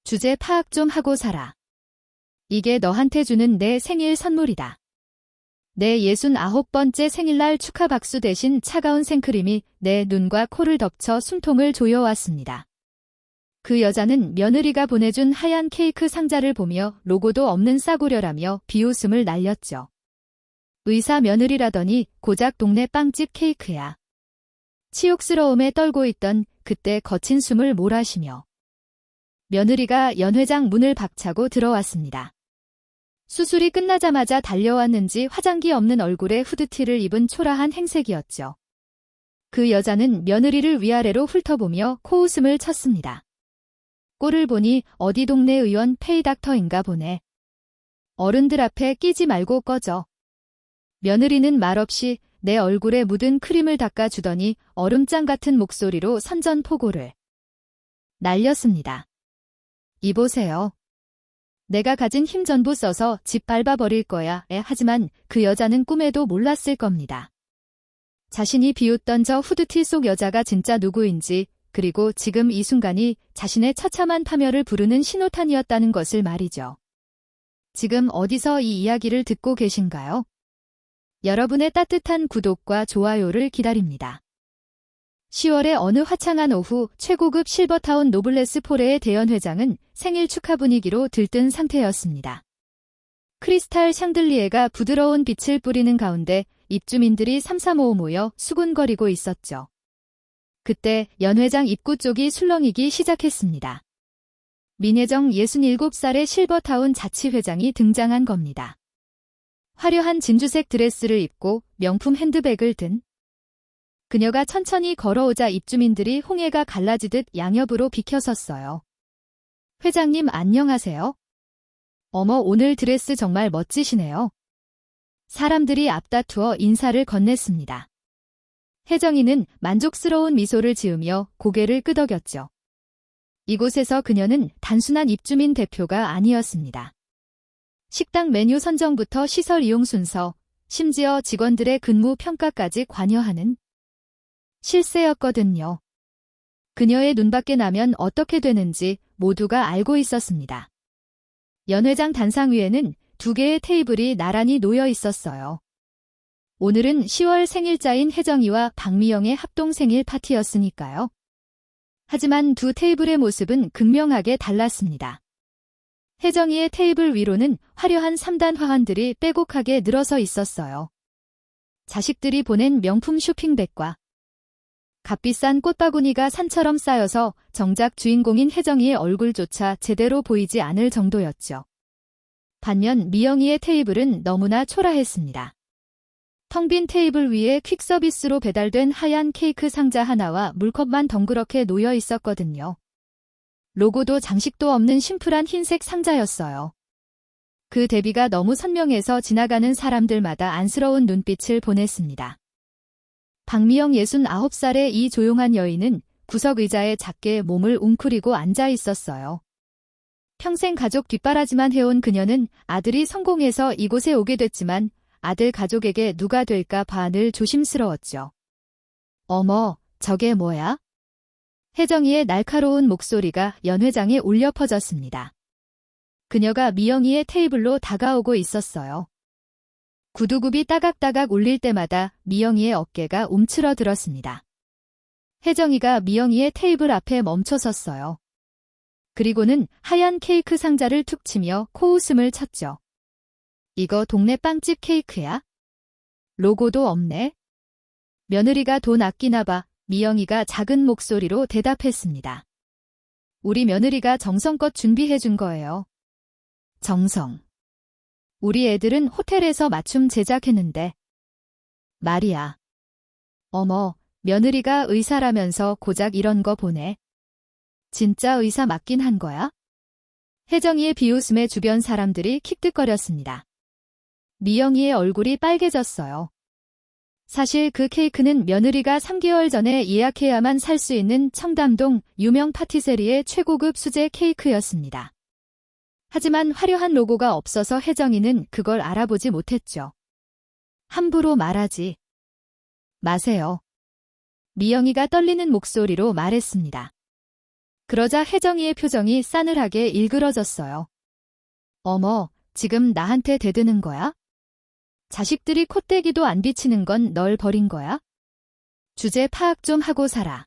주제 파악 좀 하고 살아. 이게 너한테 주는 내 생일 선물이다. 내 69번째 생일날 축하 박수 대신 차가운 생크림이 내 눈과 코를 덮쳐 숨통을 조여왔습니다. 그 여자는 며느리가 보내준 하얀 케이크 상자를 보며 로고도 없는 싸구려라며 비웃음을 날렸죠. 의사 며느리라더니 고작 동네 빵집 케이크야. 치욕스러움에 떨고 있던 그때 거친 숨을 몰아쉬며 며느리가 연 회장 문을 박차고 들어왔습니다. 수술이 끝나자마자 달려왔는지 화장기 없는 얼굴에 후드티를 입은 초라한 행색이었죠. 그 여자는 며느리를 위아래로 훑어보며 코웃음을 쳤습니다. 꼴을 보니 어디 동네 의원 페이닥터인가 보네. 어른들 앞에 끼지 말고 꺼져. 며느리는 말없이 내 얼굴에 묻은 크림을 닦아주더니 얼음장 같은 목소리로 선전포고를 날렸습니다. 이보세요. 내가 가진 힘 전부 써서 집 밟아버릴 거야. 하지만 그 여자는 꿈에도 몰랐을 겁니다. 자신이 비웃던 저 후드티 속 여자가 진짜 누구인지, 그리고 지금 이 순간이 자신의 처참한 파멸을 부르는 신호탄이었다는 것을 말이죠. 지금 어디서 이 이야기를 듣고 계신가요? 여러분의 따뜻한 구독과 좋아요를 기다립니다. 10월의 어느 화창한 오후 최고급 실버타운 노블레스 포레의 대연 회장은 생일 축하 분위기로 들뜬 상태였습니다. 크리스탈 샹들리에가 부드러운 빛을 뿌리는 가운데 입주민들이 삼삼오오 모여 수군거리고 있었죠. 그때 연 회장 입구 쪽이 술렁이기 시작했습니다. 민혜정 67살의 실버타운 자치회장이 등장한 겁니다. 화려한 진주색 드레스를 입고 명품 핸드백을 든 그녀가 천천히 걸어오자 입주민들이 홍해가 갈라지듯 양옆으로 비켜섰어요. 회장님 안녕하세요. 어머 오늘 드레스 정말 멋지시네요. 사람들이 앞다투어 인사를 건넸습니다. 혜정이는 만족스러운 미소를 지으며 고개를 끄덕였죠. 이곳에서 그녀는 단순한 입주민 대표가 아니었습니다. 식당 메뉴 선정부터 시설 이용 순서, 심지어 직원들의 근무 평가까지 관여하는 실세였거든요. 그녀의 눈밖에 나면 어떻게 되는지 모두가 알고 있었습니다. 연 회장 단상 위에는 2개의 테이블이 나란히 놓여 있었어요. 오늘은 10월 생일자인 혜정이와 박미영의 합동 생일 파티였으니까요. 하지만 두 테이블의 모습은 극명하게 달랐습니다. 혜정이의 테이블 위로는 화려한 3단 화환들이 빼곡하게 늘어서 있었어요. 자식들이 보낸 명품 쇼핑백과 값비싼 꽃바구니가 산처럼 쌓여서 정작 주인공인 혜정이의 얼굴조차 제대로 보이지 않을 정도였죠. 반면 미영이의 테이블은 너무나 초라했습니다. 텅 빈 테이블 위에 퀵서비스로 배달된 하얀 케이크 상자 하나와 물컵만 덩그렇게 놓여 있었거든요. 로고도 장식도 없는 심플한 흰색 상자였어요. 그 대비가 너무 선명해서 지나가는 사람들마다 안쓰러운 눈빛을 보냈습니다. 박미영 69살의 이 조용한 여인은 구석 의자에 작게 몸을 웅크리고 앉아 있었어요. 평생 가족 뒷바라지만 해온 그녀는 아들이 성공해서 이곳에 오게 됐지만 아들 가족에게 누가 될까 봐 늘 조심스러웠죠. 어머, 저게 뭐야? 혜정이의 날카로운 목소리가 연 회장에 울려 퍼졌습니다. 그녀가 미영이의 테이블로 다가오고 있었어요. 구두굽이 따각따각 울릴 때마다 미영이의 어깨가 움츠러들었습니다. 혜정이가 미영이의 테이블 앞에 멈춰섰어요. 그리고는 하얀 케이크 상자를 툭 치며 코웃음을 쳤죠. 이거 동네 빵집 케이크야? 로고도 없네. 며느리가 돈 아끼나 봐. 미영이가 작은 목소리로 대답했습니다. 우리 며느리가 정성껏 준비해 준 거예요. 정성. 우리 애들은 호텔에서 맞춤 제작했는데. 말이야. 어머, 며느리가 의사라면서 고작 이런 거 보내. 진짜 의사 맞긴 한 거야? 혜정이의 비웃음에 주변 사람들이 킥득거렸습니다. 미영이의 얼굴이 빨개졌어요. 사실 그 케이크는 며느리가 3개월 전에 예약해야만 살 수 있는 청담동 유명 파티세리의 최고급 수제 케이크였습니다. 하지만 화려한 로고가 없어서 혜정이는 그걸 알아보지 못했죠. 함부로 말하지 마세요. 미영이가 떨리는 목소리로 말했습니다. 그러자 혜정이의 표정이 싸늘하게 일그러졌어요. 어머, 지금 나한테 대드는 거야? 자식들이 콧대기도 안 비치는 건 널 버린 거야? 주제 파악 좀 하고 살아.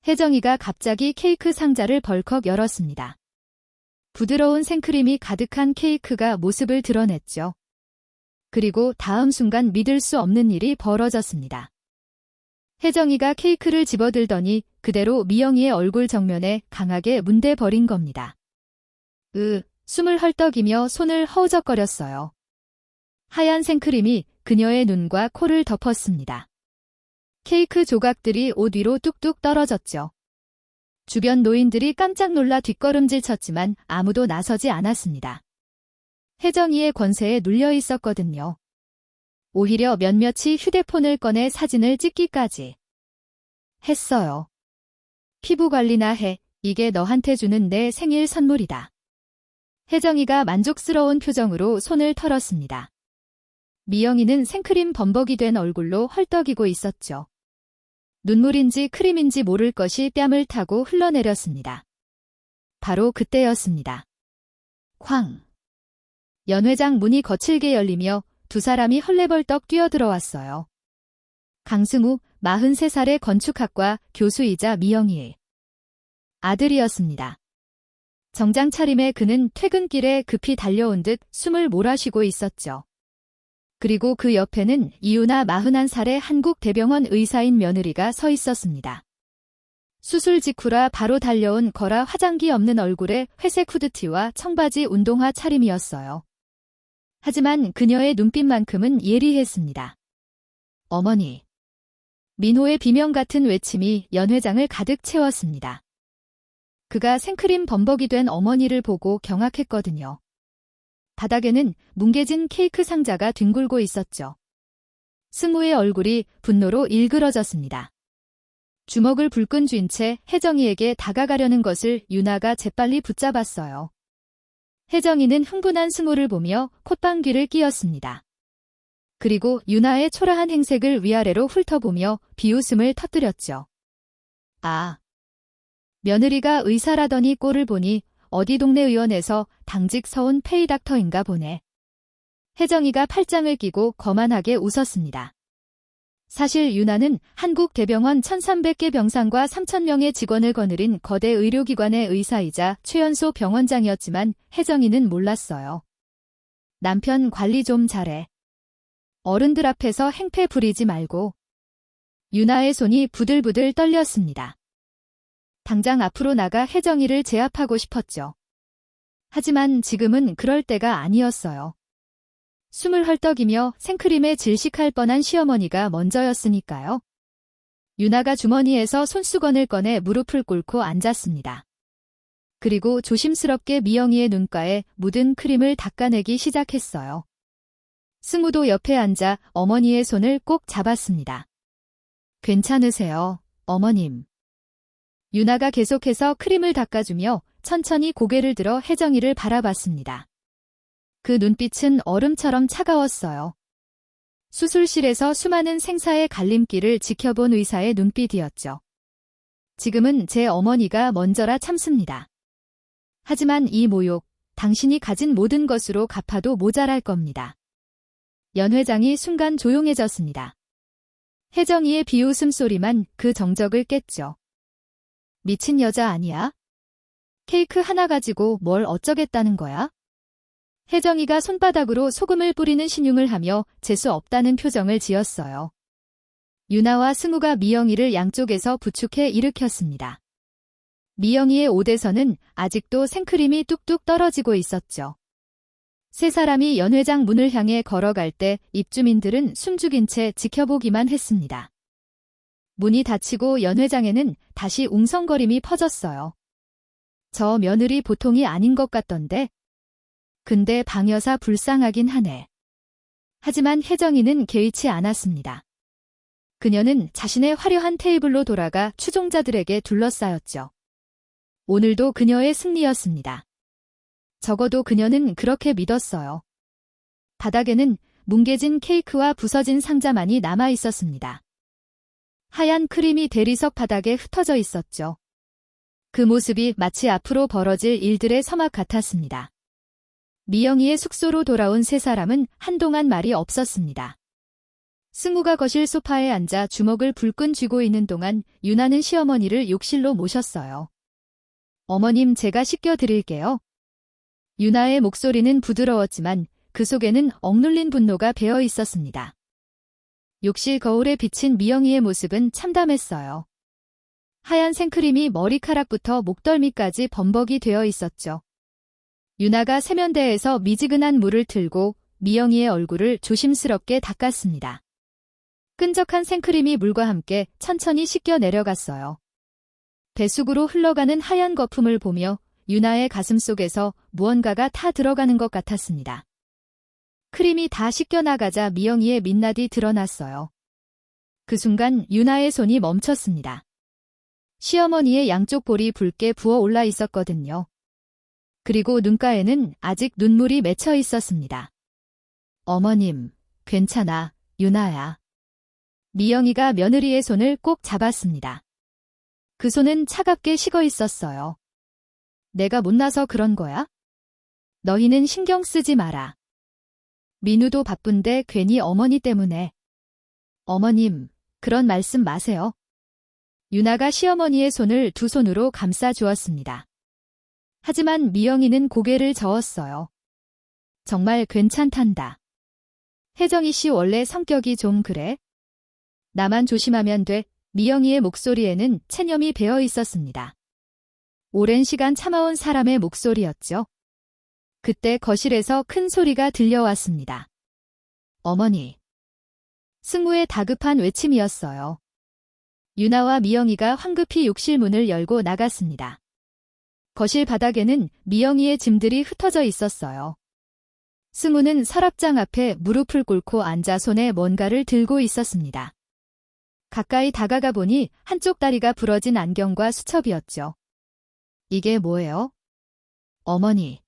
혜정이가 갑자기 케이크 상자를 벌컥 열었습니다. 부드러운 생크림이 가득한 케이크가 모습을 드러냈죠. 그리고 다음 순간 믿을 수 없는 일이 벌어졌습니다. 혜정이가 케이크를 집어들더니 그대로 미영이의 얼굴 정면에 강하게 문대버린 겁니다. 숨을 헐떡이며 손을 허우적거렸어요. 하얀 생크림이 그녀의 눈과 코를 덮었습니다. 케이크 조각들이 옷 위로 뚝뚝 떨어졌죠. 주변 노인들이 깜짝 놀라 뒷걸음질 쳤지만 아무도 나서지 않았습니다. 혜정이의 권세에 눌려 있었거든요. 오히려 몇몇이 휴대폰을 꺼내 사진을 찍기까지 했어요. 피부 관리나 해. 이게 너한테 주는 내 생일 선물이다. 혜정이가 만족스러운 표정으로 손을 털었습니다. 미영이는 생크림 범벅이 된 얼굴로 헐떡이고 있었죠. 눈물인지 크림인지 모를 것이 뺨을 타고 흘러내렸습니다. 바로 그때였습니다. 쾅! 연회장 문이 거칠게 열리며 두 사람이 헐레벌떡 뛰어들어왔어요. 강승우, 43살의 건축학과 교수이자 미영이의 아들이었습니다. 정장 차림에 그는 퇴근길에 급히 달려온 듯 숨을 몰아쉬고 있었죠. 그리고 그 옆에는 이유나 41살의 한국대병원 의사인 며느리가 서 있었습니다. 수술 직후라 바로 달려온 거라 화장기 없는 얼굴에 회색 후드티와 청바지 운동화 차림이었어요. 하지만 그녀의 눈빛만큼은 예리했습니다. 어머니. 민호의 비명 같은 외침이 연회장을 가득 채웠습니다. 그가 생크림 범벅이 된 어머니를 보고 경악했거든요. 바닥에는 뭉개진 케이크 상자가 뒹굴고 있었죠. 승우의 얼굴이 분노로 일그러졌습니다. 주먹을 불끈 쥔 채 혜정이에게 다가가려는 것을 유나가 재빨리 붙잡았어요. 혜정이는 흥분한 승우를 보며 콧방귀를 뀌었습니다. 그리고 유나의 초라한 행색을 위아래로 훑어보며 비웃음을 터뜨렸죠. 아. 며느리가 의사라더니 꼴을 보니 어디 동네 의원에서 당직 서온 페이닥터인가 보네. 혜정이가 팔짱을 끼고 거만하게 웃었습니다. 사실 유나는 한국대병원 1300개 병상과 3000명의 직원을 거느린 거대 의료기관의 의사이자 최연소 병원장이었지만 혜정이는 몰랐어요. 남편 관리 좀 잘해. 어른들 앞에서 행패 부리지 말고. 유나의 손이 부들부들 떨렸습니다. 당장 앞으로 나가 혜정이를 제압하고 싶었죠. 하지만 지금은 그럴 때가 아니었어요. 숨을 헐떡이며 생크림에 질식할 뻔한 시어머니가 먼저였으니까요. 유나가 주머니에서 손수건을 꺼내 무릎을 꿇고 앉았습니다. 그리고 조심스럽게 미영이의 눈가에 묻은 크림을 닦아내기 시작했어요. 승우도 옆에 앉아 어머니의 손을 꼭 잡았습니다. 괜찮으세요, 어머님. 유나가 계속해서 크림을 닦아주며 천천히 고개를 들어 혜정이를 바라봤습니다. 그 눈빛은 얼음처럼 차가웠어요. 수술실에서 수많은 생사의 갈림길을 지켜본 의사의 눈빛이었죠. 지금은 제 어머니가 먼저라 참습니다. 하지만 이 모욕, 당신이 가진 모든 것으로 갚아도 모자랄 겁니다. 연 회장이 순간 조용해졌습니다. 혜정이의 비웃음 소리만 그 정적을 깼죠. 미친 여자 아니야? 케이크 하나 가지고 뭘 어쩌겠다는 거야? 혜정이가 손바닥으로 소금을 뿌리는 신용을 하며 재수 없다는 표정을 지었어요. 유나와 승우가 미영이를 양쪽에서 부축해 일으켰습니다. 미영이의 옷에서는 아직도 생크림이 뚝뚝 떨어지고 있었죠. 세 사람이 연 회장 문을 향해 걸어갈 때 입주민들은 숨죽인 채 지켜보기만 했습니다. 문이 닫히고 연 회장에는 다시 웅성거림이 퍼졌어요. 저 며느리 보통이 아닌 것 같던데. 근데 방 여사 불쌍하긴 하네. 하지만 혜정이는 개의치 않았습니다. 그녀는 자신의 화려한 테이블로 돌아가 추종자들에게 둘러싸였죠. 오늘도 그녀의 승리였습니다. 적어도 그녀는 그렇게 믿었어요. 바닥에는 뭉개진 케이크와 부서진 상자만이 남아 있었습니다. 하얀 크림이 대리석 바닥에 흩어져 있었죠. 그 모습이 마치 앞으로 벌어질 일들의 서막 같았습니다. 미영이의 숙소로 돌아온 세 사람은 한동안 말이 없었습니다. 승우가 거실 소파에 앉아 주먹을 불끈 쥐고 있는 동안 유나는 시어머니를 욕실로 모셨어요. 어머님, 제가 씻겨드릴게요. 유나의 목소리는 부드러웠지만 그 속에는 억눌린 분노가 배어 있었습니다. 욕실 거울에 비친 미영이의 모습은 참담했어요. 하얀 생크림이 머리카락부터 목덜미까지 범벅이 되어 있었죠. 유나가 세면대에서 미지근한 물을 틀고 미영이의 얼굴을 조심스럽게 닦았습니다. 끈적한 생크림이 물과 함께 천천히 씻겨 내려갔어요. 배수구로 흘러가는 하얀 거품을 보며 유나의 가슴속에서 무언가가 타 들어가는 것 같았습니다. 크림이 다 씻겨나가자 미영이의 민낯이 드러났어요. 그 순간 유나의 손이 멈췄습니다. 시어머니의 양쪽 볼이 붉게 부어올라 있었거든요. 그리고 눈가에는 아직 눈물이 맺혀 있었습니다. 어머님, 괜찮아, 유나야. 미영이가 며느리의 손을 꼭 잡았습니다. 그 손은 차갑게 식어 있었어요. 내가 못나서 그런 거야? 너희는 신경 쓰지 마라. 민우도 바쁜데 괜히 어머니 때문에. 어머님, 그런 말씀 마세요. 유나가 시어머니의 손을 두 손으로 감싸 주었습니다. 하지만 미영이는 고개를 저었어요. 정말 괜찮단다. 혜정이 씨 원래 성격이 좀 그래? 나만 조심하면 돼. 미영이의 목소리에는 체념이 배어 있었습니다. 오랜 시간 참아온 사람의 목소리였죠. 그때 거실에서 큰 소리가 들려왔습니다. 어머니. 승우의 다급한 외침이었어요. 유나와 미영이가 황급히 욕실 문을 열고 나갔습니다. 거실 바닥에는 미영이의 짐들이 흩어져 있었어요. 승우는 서랍장 앞에 무릎을 꿇고 앉아 손에 뭔가를 들고 있었습니다. 가까이 다가가 보니 한쪽 다리가 부러진 안경과 수첩이었죠. 이게 뭐예요? 어머니.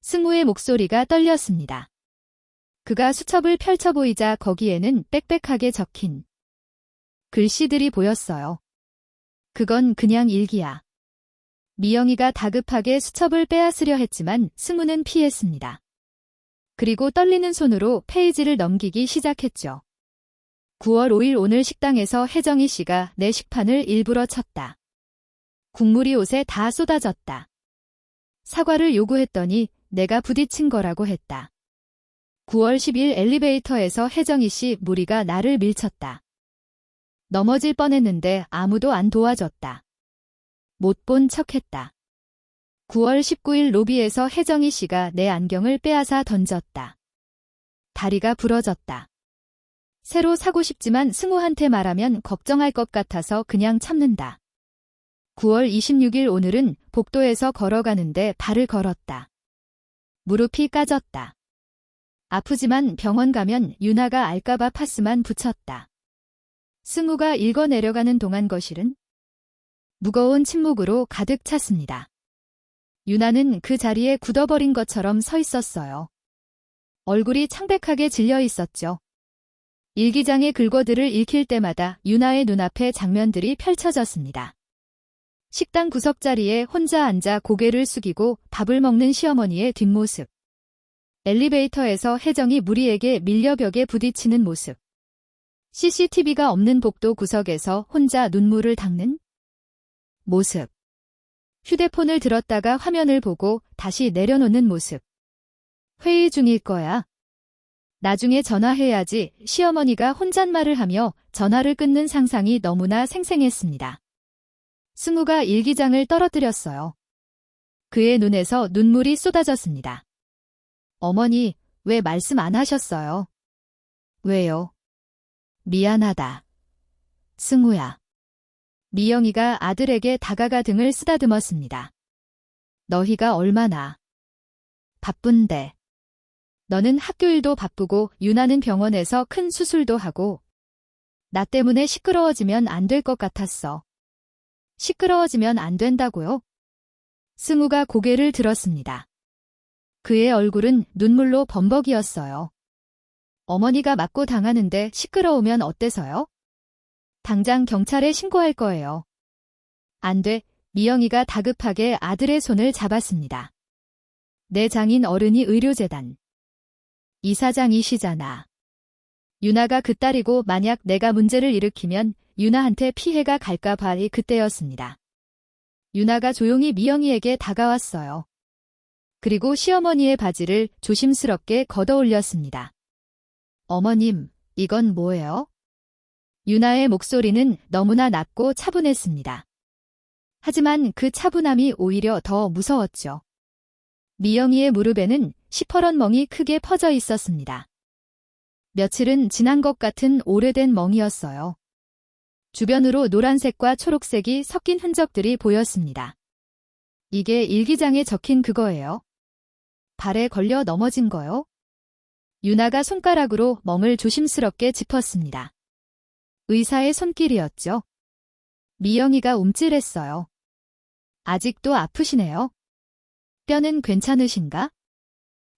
승우의 목소리가 떨렸습니다. 그가 수첩을 펼쳐 보이자 거기에는 빽빽하게 적힌 글씨들이 보였어요. 그건 그냥 일기야. 미영이가 다급하게 수첩을 빼앗으려 했지만 승우는 피했습니다. 그리고 떨리는 손으로 페이지를 넘기기 시작했죠. 9월 5일 오늘 식당에서 혜정이 씨가 내 식판을 일부러 쳤다. 국물이 옷에 다 쏟아졌다. 사과를 요구했더니 내가 부딪힌 거라고 했다. 9월 10일 엘리베이터에서 혜정이 씨 무리가 나를 밀쳤다. 넘어질 뻔했는데 아무도 안 도와줬다. 못 본 척했다. 9월 19일 로비에서 혜정이 씨가 내 안경을 빼앗아 던졌다. 다리가 부러졌다. 새로 사고 싶지만 승우한테 말하면 걱정할 것 같아서 그냥 참는다. 9월 26일 오늘은 복도에서 걸어가는데 발을 걸었다. 무릎이 까졌다. 아프지만 병원 가면 유나가 알까봐 파스만 붙였다. 승우가 읽어 내려가는 동안 거실은 무거운 침묵으로 가득 찼습니다. 유나는 그 자리에 굳어버린 것처럼 서 있었어요. 얼굴이 창백하게 질려 있었죠. 일기장의 글거들을 읽힐 때마다 유나의 눈앞에 장면들이 펼쳐졌습니다. 식당 구석자리에 혼자 앉아 고개를 숙이고 밥을 먹는 시어머니의 뒷모습. 엘리베이터에서 혜정이 무리에게 밀려 벽에 부딪히는 모습. CCTV가 없는 복도 구석에서 혼자 눈물을 닦는 모습. 휴대폰을 들었다가 화면을 보고 다시 내려놓는 모습. 회의 중일 거야. 나중에 전화해야지. 시어머니가 혼잣말을 하며 전화를 끊는 상상이 너무나 생생했습니다. 승우가 일기장을 떨어뜨렸어요. 그의 눈에서 눈물이 쏟아졌습니다. 어머니, 왜 말씀 안 하셨어요? 왜요? 미안하다. 승우야. 미영이가 아들에게 다가가 등을 쓰다듬었습니다. 너희가 얼마나 바쁜데. 너는 학교 일도 바쁘고 유나는 병원에서 큰 수술도 하고 나 때문에 시끄러워지면 안 될 것 같았어. 시끄러워지면 안 된다고요? 승우가 고개를 들었습니다. 그의 얼굴은 눈물로 범벅이었어요. 어머니가 맞고 당하는데 시끄러우면 어때서요? 당장 경찰에 신고할 거예요. 안 돼. 미영이가 다급하게 아들의 손을 잡았습니다. 내 장인 어른이 의료재단 이사장이시잖아. 유나가 그 딸이고 만약 내가 문제를 일으키면 유나한테 피해가 갈까 봐이 그때였습니다. 유나가 조용히 미영이에게 다가왔어요. 그리고 시어머니의 바지를 조심스럽게 걷어올렸습니다. 어머님, 이건 뭐예요? 유나의 목소리는 너무나 낮고 차분했습니다. 하지만 그 차분함이 오히려 더 무서웠죠. 미영이의 무릎에는 시퍼런 멍이 크게 퍼져 있었습니다. 며칠은 지난 것 같은 오래된 멍이었어요. 주변으로 노란색과 초록색이 섞인 흔적들이 보였습니다. 이게 일기장에 적힌 그거예요. 발에 걸려 넘어진 거요? 유나가 손가락으로 멍을 조심스럽게 짚었습니다. 의사의 손길이었죠. 미영이가 움찔했어요. 아직도 아프시네요. 뼈는 괜찮으신가?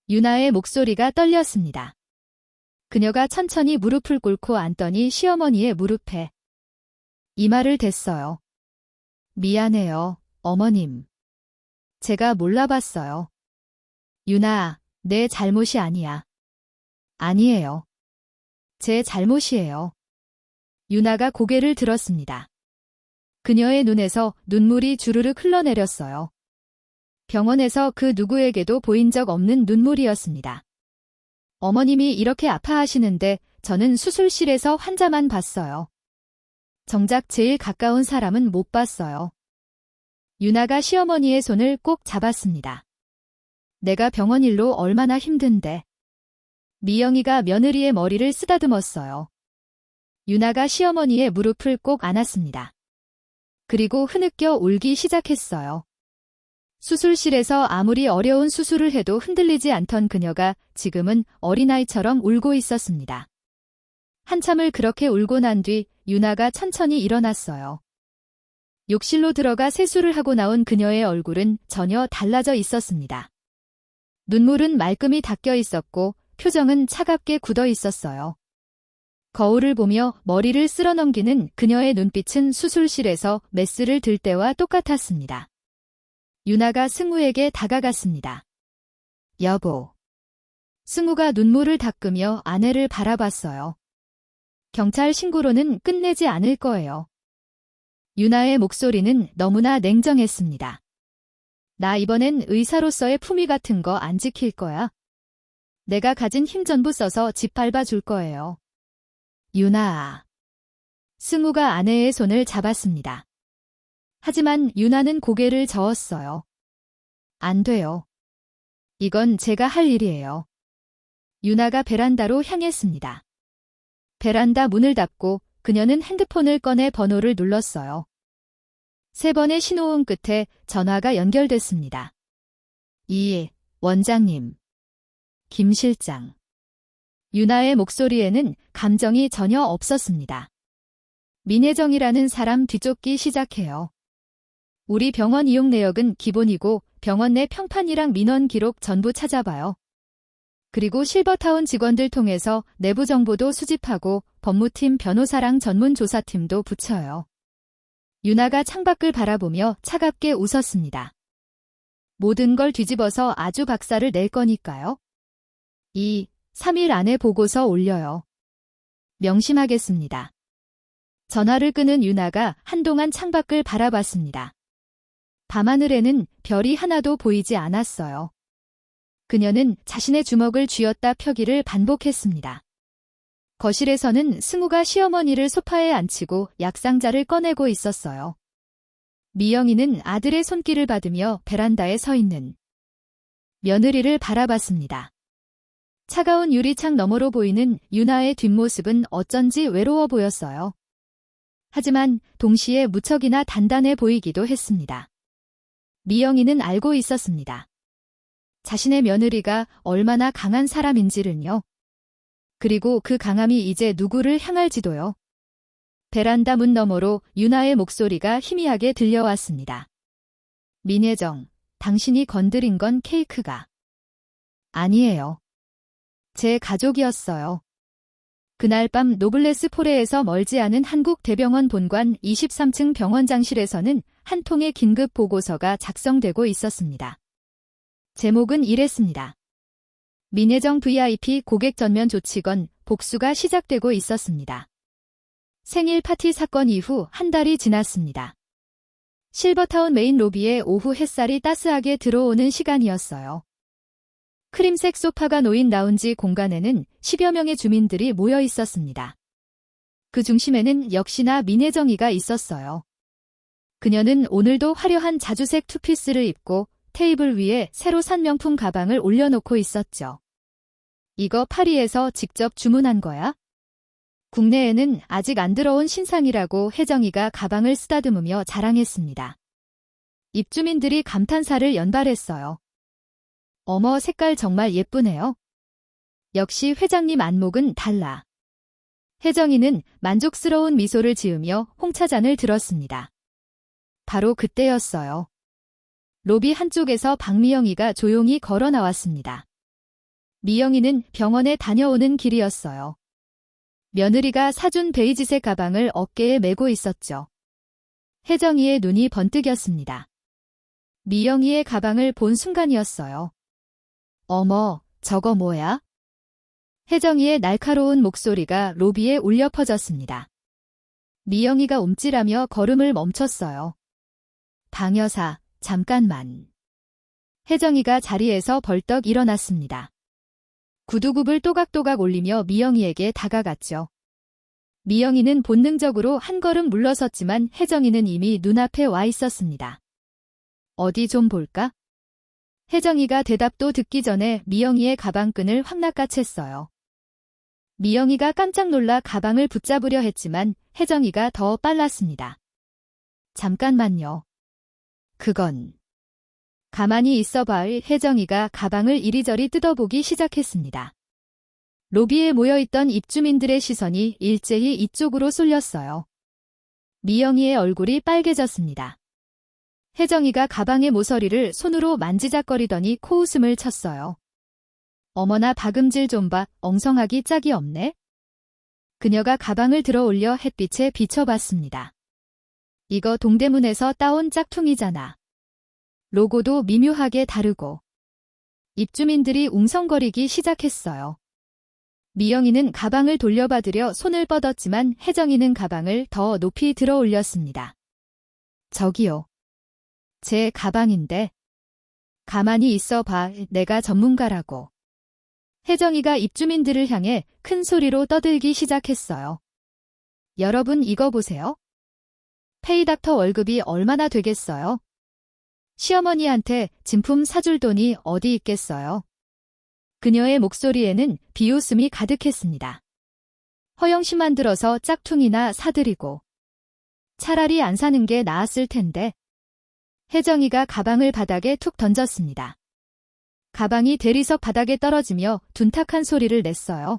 유나의 목소리가 떨렸습니다. 그녀가 천천히 무릎을 꿇고 앉더니 시어머니의 무릎에 이마를 댔어요. 미안해요, 어머님. 제가 몰라봤어요. 유나, 내 잘못이 아니야. 아니에요. 제 잘못이에요. 유나가 고개를 들었습니다. 그녀의 눈에서 눈물이 주르륵 흘러내렸어요. 병원에서 그 누구에게도 보인 적 없는 눈물이었습니다. 어머님이 이렇게 아파하시는데 저는 수술실에서 환자만 봤어요. 정작 제일 가까운 사람은 못 봤어요. 유나가 시어머니의 손을 꼭 잡았습니다. 내가 병원 일로 얼마나 힘든데. 미영이가 며느리의 머리를 쓰다듬었어요. 유나가 시어머니의 무릎을 꼭 안았습니다. 그리고 흐느껴 울기 시작했어요. 수술실에서 아무리 어려운 수술을 해도 흔들리지 않던 그녀가 지금은 어린아이처럼 울고 있었습니다. 한참을 그렇게 울고 난 뒤 유나가 천천히 일어났어요. 욕실로 들어가 세수를 하고 나온 그녀의 얼굴은 전혀 달라져 있었습니다. 눈물은 말끔히 닦여 있었고 표정은 차갑게 굳어 있었어요. 거울을 보며 머리를 쓸어넘기는 그녀의 눈빛은 수술실에서 메스를 들 때와 똑같았습니다. 유나가 승우에게 다가갔습니다. 여보. 승우가 눈물을 닦으며 아내를 바라봤어요. 경찰 신고로는 끝내지 않을 거예요. 유나의 목소리는 너무나 냉정했습니다. 나 이번엔 의사로서의 품위 같은 거 안 지킬 거야. 내가 가진 힘 전부 써서 짓밟아 줄 거예요. 유나. 승우가 아내의 손을 잡았습니다. 하지만 유나는 고개를 저었어요. 안 돼요. 이건 제가 할 일이에요. 유나가 베란다로 향했습니다. 베란다 문을 닫고 그녀는 핸드폰을 꺼내 번호를 눌렀어요. 3번의 신호음 끝에 전화가 연결됐습니다. 원장님. 김 실장. 유나의 목소리에는 감정이 전혀 없었습니다. 민혜정이라는 사람 뒤쫓기 시작해요. 우리 병원 이용 내역은 기본이고 병원 내 평판이랑 민원 기록 전부 찾아봐요. 그리고 실버타운 직원들 통해서 내부 정보도 수집하고 법무팀 변호사랑 전문조사팀도 붙여요. 유나가 창밖을 바라보며 차갑게 웃었습니다. 모든 걸 뒤집어서 아주 박살을 낼 거니까요. 3일 안에 보고서 올려요. 명심하겠습니다. 전화를 끄는 유나가 한동안 창밖을 바라봤습니다. 밤하늘에는 별이 하나도 보이지 않았어요. 그녀는 자신의 주먹을 쥐었다 펴기를 반복했습니다. 거실에서는 승우가 시어머니를 소파에 앉히고 약상자를 꺼내고 있었어요. 미영이는 아들의 손길을 받으며 베란다에 서 있는 며느리를 바라봤습니다. 차가운 유리창 너머로 보이는 유나의 뒷모습은 어쩐지 외로워 보였어요. 하지만 동시에 무척이나 단단해 보이기도 했습니다. 미영이는 알고 있었습니다. 자신의 며느리가 얼마나 강한 사람인지를요. 그리고 그 강함이 이제 누구를 향할지도요. 베란다 문 너머로 유나의 목소리가 희미하게 들려왔습니다. 민혜정, 당신이 건드린 건 케이크가 아니에요. 제 가족이었어요. 그날 밤 노블레스 포레에서 멀지 않은 한국대병원 본관 23층 병원장실에서는 한 통의 긴급 보고서가 작성되고 있었습니다. 제목은 이랬습니다. 민혜정 VIP 고객 전면 조치건 복수가 시작되고 있었습니다. 생일 파티 사건 이후 한 달이 지났습니다. 실버타운 메인 로비에 오후 햇살이 따스하게 들어오는 시간이었어요. 크림색 소파가 놓인 라운지 공간에는 10여 명의 주민들이 모여 있었습니다. 그 중심에는 역시나 민혜정이가 있었어요. 그녀는 오늘도 화려한 자주색 투피스를 입고 테이블 위에 새로 산 명품 가방을 올려놓고 있었죠. 이거 파리에서 직접 주문한 거야? 국내에는 아직 안 들어온 신상이라고 혜정이가 가방을 쓰다듬으며 자랑했습니다. 입주민들이 감탄사를 연발했어요. 어머, 색깔 정말 예쁘네요. 역시 회장님 안목은 달라. 혜정이는 만족스러운 미소를 지으며 홍차잔을 들었습니다. 바로 그때였어요. 로비 한쪽에서 박미영이가 조용히 걸어 나왔습니다. 미영이는 병원에 다녀오는 길이었어요. 며느리가 사준 베이지색 가방을 어깨에 메고 있었죠. 혜정이의 눈이 번뜩였습니다. 미영이의 가방을 본 순간이었어요. 어머, 저거 뭐야? 혜정이의 날카로운 목소리가 로비에 울려 퍼졌습니다. 미영이가 움찔하며 걸음을 멈췄어요. 방 여사, 잠깐만. 혜정이가 자리에서 벌떡 일어났습니다. 구두굽을 또각또각 올리며 미영이에게 다가갔죠. 미영이는 본능적으로 한 걸음 물러섰지만 혜정이는 이미 눈앞에 와 있었습니다. 어디 좀 볼까? 혜정이가 대답도 듣기 전에 미영이의 가방끈을 확 낚아챘어요. 미영이가 깜짝 놀라 가방을 붙잡으려 했지만 혜정이가 더 빨랐습니다. 잠깐만요. 그건... 가만히 있어봐. 혜정이가 가방을 이리저리 뜯어보기 시작했습니다. 로비에 모여있던 입주민들의 시선이 일제히 이쪽으로 쏠렸어요. 미영이의 얼굴이 빨개졌습니다. 혜정이가 가방의 모서리를 손으로 만지작거리더니 코웃음을 쳤어요. 어머나 박음질 좀 봐, 엉성하기 짝이 없네. 그녀가 가방을 들어 올려 햇빛에 비춰봤습니다. 이거 동대문에서 따온 짝퉁이잖아. 로고도 미묘하게 다르고. 입주민들이 웅성거리기 시작했어요. 미영이는 가방을 돌려받으려 손을 뻗었지만 혜정이는 가방을 더 높이 들어 올렸습니다. 저기요. 제 가방인데. 가만히 있어 봐, 내가 전문가라고. 혜정이가 입주민들을 향해 큰 소리로 떠들기 시작했어요. 여러분 이거 보세요. 페이닥터 월급이 얼마나 되겠어요? 시어머니한테 진품 사줄 돈이 어디 있겠어요? 그녀의 목소리에는 비웃음이 가득했습니다. 허영심만 들어서 짝퉁이나 사드리고. 차라리 안 사는 게 나았을 텐데. 혜정이가 가방을 바닥에 툭 던졌습니다. 가방이 대리석 바닥에 떨어지며 둔탁한 소리를 냈어요.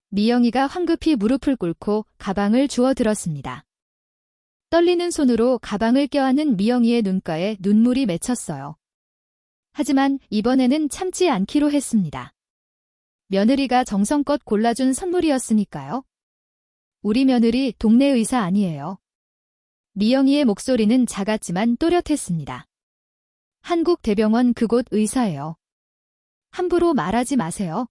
미영이가 황급히 무릎을 꿇고 가방을 주워들었습니다. 떨리는 손으로 가방을 껴안은 미영이의 눈가에 눈물이 맺혔어요. 하지만 이번에는 참지 않기로 했습니다. 며느리가 정성껏 골라준 선물이었으니까요. 우리 며느리 동네 의사 아니에요. 미영이의 목소리는 작았지만 또렷했습니다. 한국대병원 그곳 의사예요. 함부로 말하지 마세요.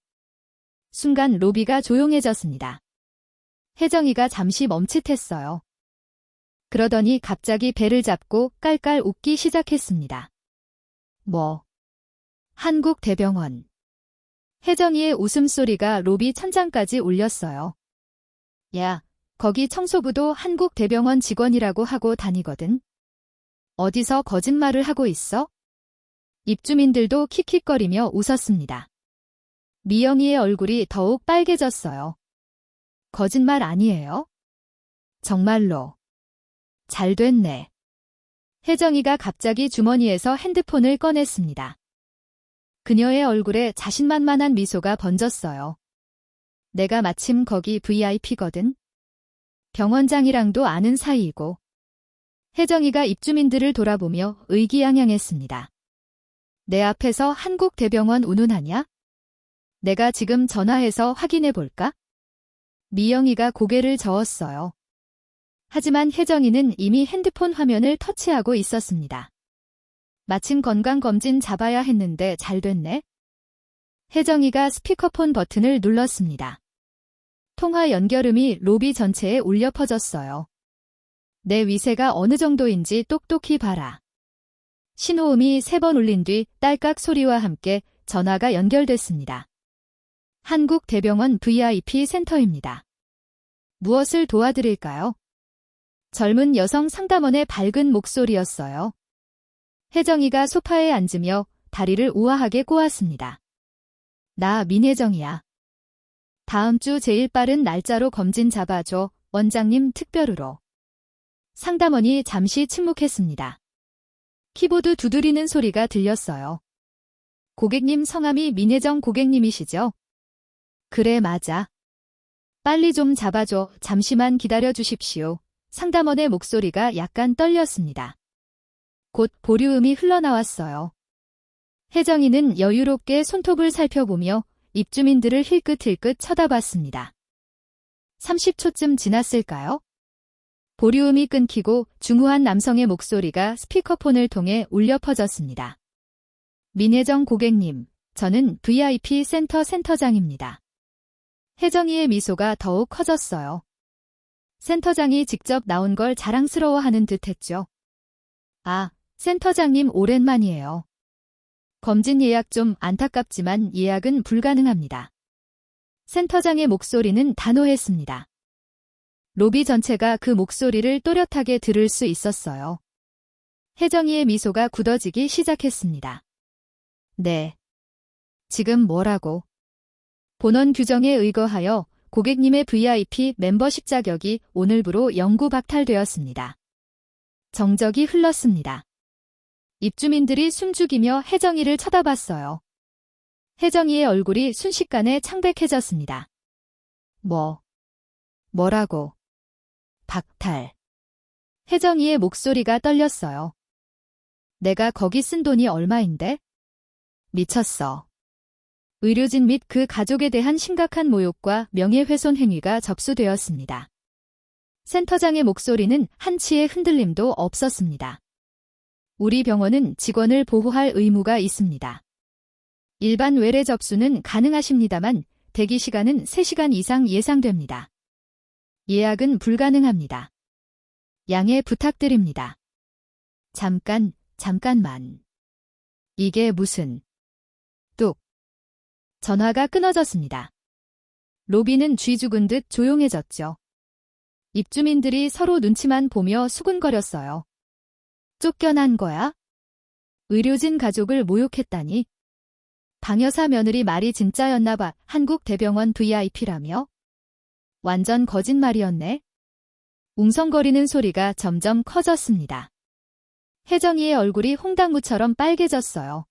순간 로비가 조용해졌습니다. 혜정이가 잠시 멈칫했어요. 그러더니 갑자기 배를 잡고 깔깔 웃기 시작했습니다. 뭐? 한국대병원. 혜정이의 웃음소리가 로비 천장까지 울렸어요. 야, 거기 청소부도 한국대병원 직원이라고 하고 다니거든. 어디서 거짓말을 하고 있어? 입주민들도 킥킥거리며 웃었습니다. 미영이의 얼굴이 더욱 빨개졌어요. 거짓말 아니에요? 정말로. 잘 됐네. 혜정이가 갑자기 주머니에서 핸드폰을 꺼냈습니다. 그녀의 얼굴에 자신만만한 미소가 번졌어요. 내가 마침 거기 VIP거든. 병원장이랑도 아는 사이이고. 혜정이가 입주민들을 돌아보며 의기양양했습니다. 내 앞에서 한국대병원 운운하냐? 내가 지금 전화해서 확인해 볼까? 미영이가 고개를 저었어요. 하지만 혜정이는 이미 핸드폰 화면을 터치하고 있었습니다. 마침 건강검진 잡아야 했는데 잘 됐네. 혜정이가 스피커폰 버튼을 눌렀습니다. 통화 연결음이 로비 전체에 울려 퍼졌어요. 내 위세가 어느 정도인지 똑똑히 봐라. 신호음이 3번 울린 뒤 딸깍 소리와 함께 전화가 연결됐습니다. 한국대병원 VIP 센터입니다. 무엇을 도와드릴까요? 젊은 여성 상담원의 밝은 목소리였어요. 혜정이가 소파에 앉으며 다리를 우아하게 꼬았습니다. 나 민혜정이야. 다음 주 제일 빠른 날짜로 검진 잡아줘. 원장님 특별으로. 상담원이 잠시 침묵했습니다. 키보드 두드리는 소리가 들렸어요. 고객님 성함이 민혜정 고객님이시죠? 그래 맞아. 빨리 좀 잡아줘. 잠시만 기다려 주십시오. 상담원의 목소리가 약간 떨렸습니다. 곧 보류음이 흘러나왔어요. 혜정이는 여유롭게 손톱을 살펴보며 입주민들을 힐끗힐끗 쳐다봤습니다. 30초쯤 지났을까요? 보류음이 끊기고 중후한 남성의 목소리가 스피커폰을 통해 울려 퍼졌습니다. 민혜정 고객님, 저는 VIP 센터 센터장입니다. 혜정이의 미소가 더욱 커졌어요. 센터장이 직접 나온 걸 자랑스러워하는 듯 했죠. 아, 센터장님 오랜만이에요. 검진 예약 좀 안타깝지만 예약은 불가능합니다. 센터장의 목소리는 단호했습니다. 로비 전체가 그 목소리를 또렷하게 들을 수 있었어요. 혜정이의 미소가 굳어지기 시작했습니다. 네. 지금 뭐라고? 본원 규정에 의거하여 고객님의 VIP 멤버십 자격이 오늘부로 영구 박탈되었습니다. 정적이 흘렀습니다. 입주민들이 숨죽이며 혜정이를 쳐다봤어요. 혜정이의 얼굴이 순식간에 창백해졌습니다. 뭐라고? 박탈. 혜정이의 목소리가 떨렸어요. 내가 거기 쓴 돈이 얼마인데? 미쳤어. 의료진 및 그 가족에 대한 심각한 모욕과 명예훼손 행위가 접수되었습니다. 센터장의 목소리는 한치의 흔들림도 없었습니다. 우리 병원은 직원을 보호할 의무가 있습니다. 일반 외래 접수는 가능하십니다만 대기 시간은 3시간 이상 예상됩니다. 예약은 불가능합니다. 양해 부탁드립니다. 잠깐만. 이게 무슨... 뚝. 전화가 끊어졌습니다. 로비는 쥐 죽은 듯 조용해졌죠. 입주민들이 서로 눈치만 보며 수군거렸어요. 쫓겨난 거야? 의료진 가족을 모욕했다니? 방여사 며느리 말이 진짜였나 봐. 한국대병원 VIP라며? 완전 거짓말이었네. 웅성거리는 소리가 점점 커졌습니다. 혜정이의 얼굴이 홍당무처럼 빨개졌어요.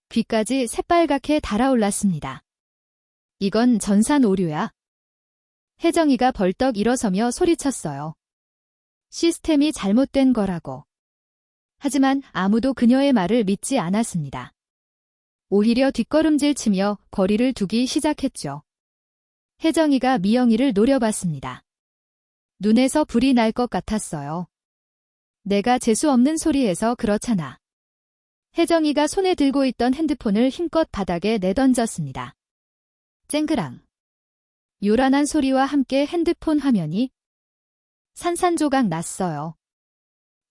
귀까지 새빨갛게 달아올랐습니다. 이건 전산 오류야. 혜정이가 벌떡 일어서며 소리쳤어요. 시스템이 잘못된 거라고. 하지만 아무도 그녀의 말을 믿지 않았습니다. 오히려 뒷걸음질 치며 거리를 두기 시작했죠. 혜정이가 미영이를 노려봤습니다. 눈에서 불이 날 것 같았어요. 내가 재수 없는 소리해서 그렇잖아. 혜정이가 손에 들고 있던 핸드폰을 힘껏 바닥에 내던졌습니다. 쨍그랑. 요란한 소리와 함께 핸드폰 화면이 산산조각 났어요.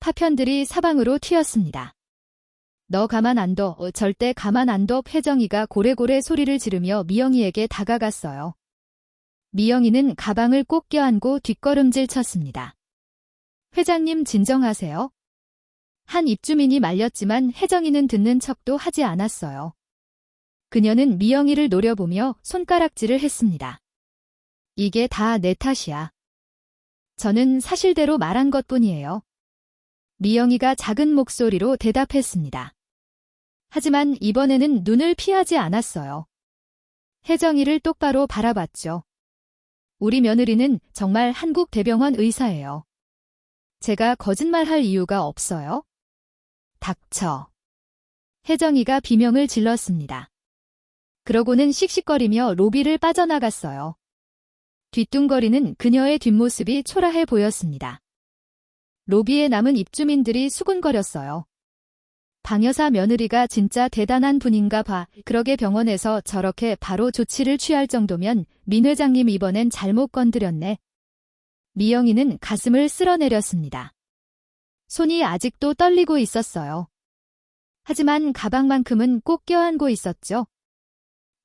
파편들이 사방으로 튀었습니다. 너 가만 안 둬. 절대 가만 안 둬. 혜정이가 고래고래 소리를 지르며 미영이에게 다가갔어요. 미영이는 가방을 꼭 껴안고 뒷걸음질 쳤습니다. 회장님 진정하세요. 한 입주민이 말렸지만 혜정이는 듣는 척도 하지 않았어요. 그녀는 미영이를 노려보며 손가락질을 했습니다. 이게 다 내 탓이야. 저는 사실대로 말한 것뿐이에요. 미영이가 작은 목소리로 대답했습니다. 하지만 이번에는 눈을 피하지 않았어요. 혜정이를 똑바로 바라봤죠. 우리 며느리는 정말 한국대병원 의사예요. 제가 거짓말할 이유가 없어요. 닥쳐. 혜정이가 비명을 질렀습니다. 그러고는 씩씩거리며 로비를 빠져나갔어요. 뒤뚱거리는 그녀의 뒷모습이 초라해 보였습니다. 로비에 남은 입주민들이 수군거렸어요. 방여사 며느리가 진짜 대단한 분인가 봐. 그러게 병원에서 저렇게 바로 조치를 취할 정도면 민 회장님 이번엔 잘못 건드렸네. 미영이는 가슴을 쓸어내렸습니다. 손이 아직도 떨리고 있었어요. 하지만 가방만큼은 꼭 껴안고 있었죠.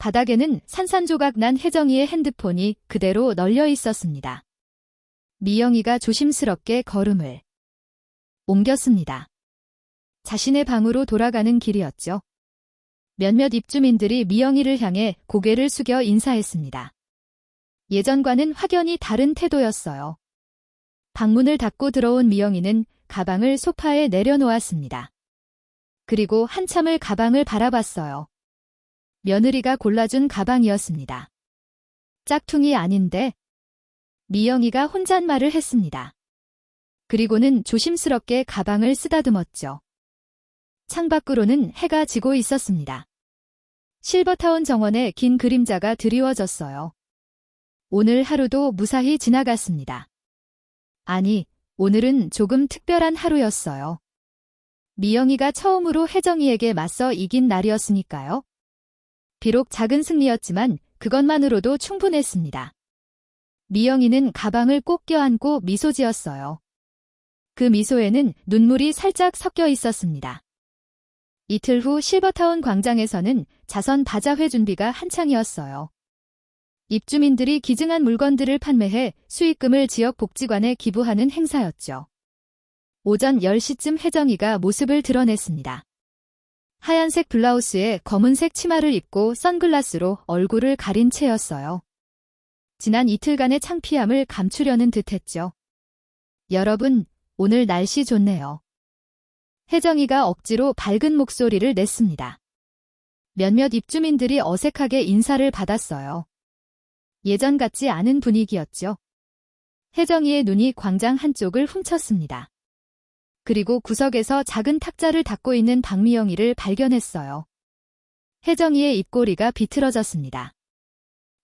바닥에는 산산조각 난 혜정이의 핸드폰이 그대로 널려 있었습니다. 미영이가 조심스럽게 걸음을 옮겼습니다. 자신의 방으로 돌아가는 길이었죠. 몇몇 입주민들이 미영이를 향해 고개를 숙여 인사했습니다. 예전과는 확연히 다른 태도였어요. 방문을 닫고 들어온 미영이는 가방을 소파에 내려놓았습니다. 그리고 한참을 가방을 바라봤어요. 며느리가 골라준 가방이었습니다. 짝퉁이 아닌데? 미영이가 혼잣말을 했습니다. 그리고는 조심스럽게 가방을 쓰다듬었죠. 창밖으로는 해가 지고 있었습니다. 실버타운 정원의 긴 그림자가 드리워졌어요. 오늘 하루도 무사히 지나갔습니다. 아니, 오늘은 조금 특별한 하루였어요. 미영이가 처음으로 혜정이에게 맞서 이긴 날이었으니까요. 비록 작은 승리였지만 그것만으로도 충분했습니다. 미영이는 가방을 꼭 껴안고 미소 지었어요. 그 미소에는 눈물이 살짝 섞여 있었습니다. 이틀 후 실버타운 광장에서는 자선 바자회 준비가 한창이었어요. 입주민들이 기증한 물건들을 판매해 수익금을 지역 복지관에 기부하는 행사였죠. 오전 10시쯤 혜정이가 모습을 드러냈습니다. 하얀색 블라우스에 검은색 치마를 입고 선글라스로 얼굴을 가린 채였어요. 지난 이틀간의 창피함을 감추려는 듯했죠. 여러분, 오늘 날씨 좋네요. 혜정이가 억지로 밝은 목소리를 냈습니다. 몇몇 입주민들이 어색하게 인사를 받았어요. 예전 같지 않은 분위기였죠. 혜정이의 눈이 광장 한쪽을 훔쳤습니다. 그리고 구석에서 작은 탁자를 닦고 있는 박미영이를 발견했어요. 혜정이의 입꼬리가 비틀어졌습니다.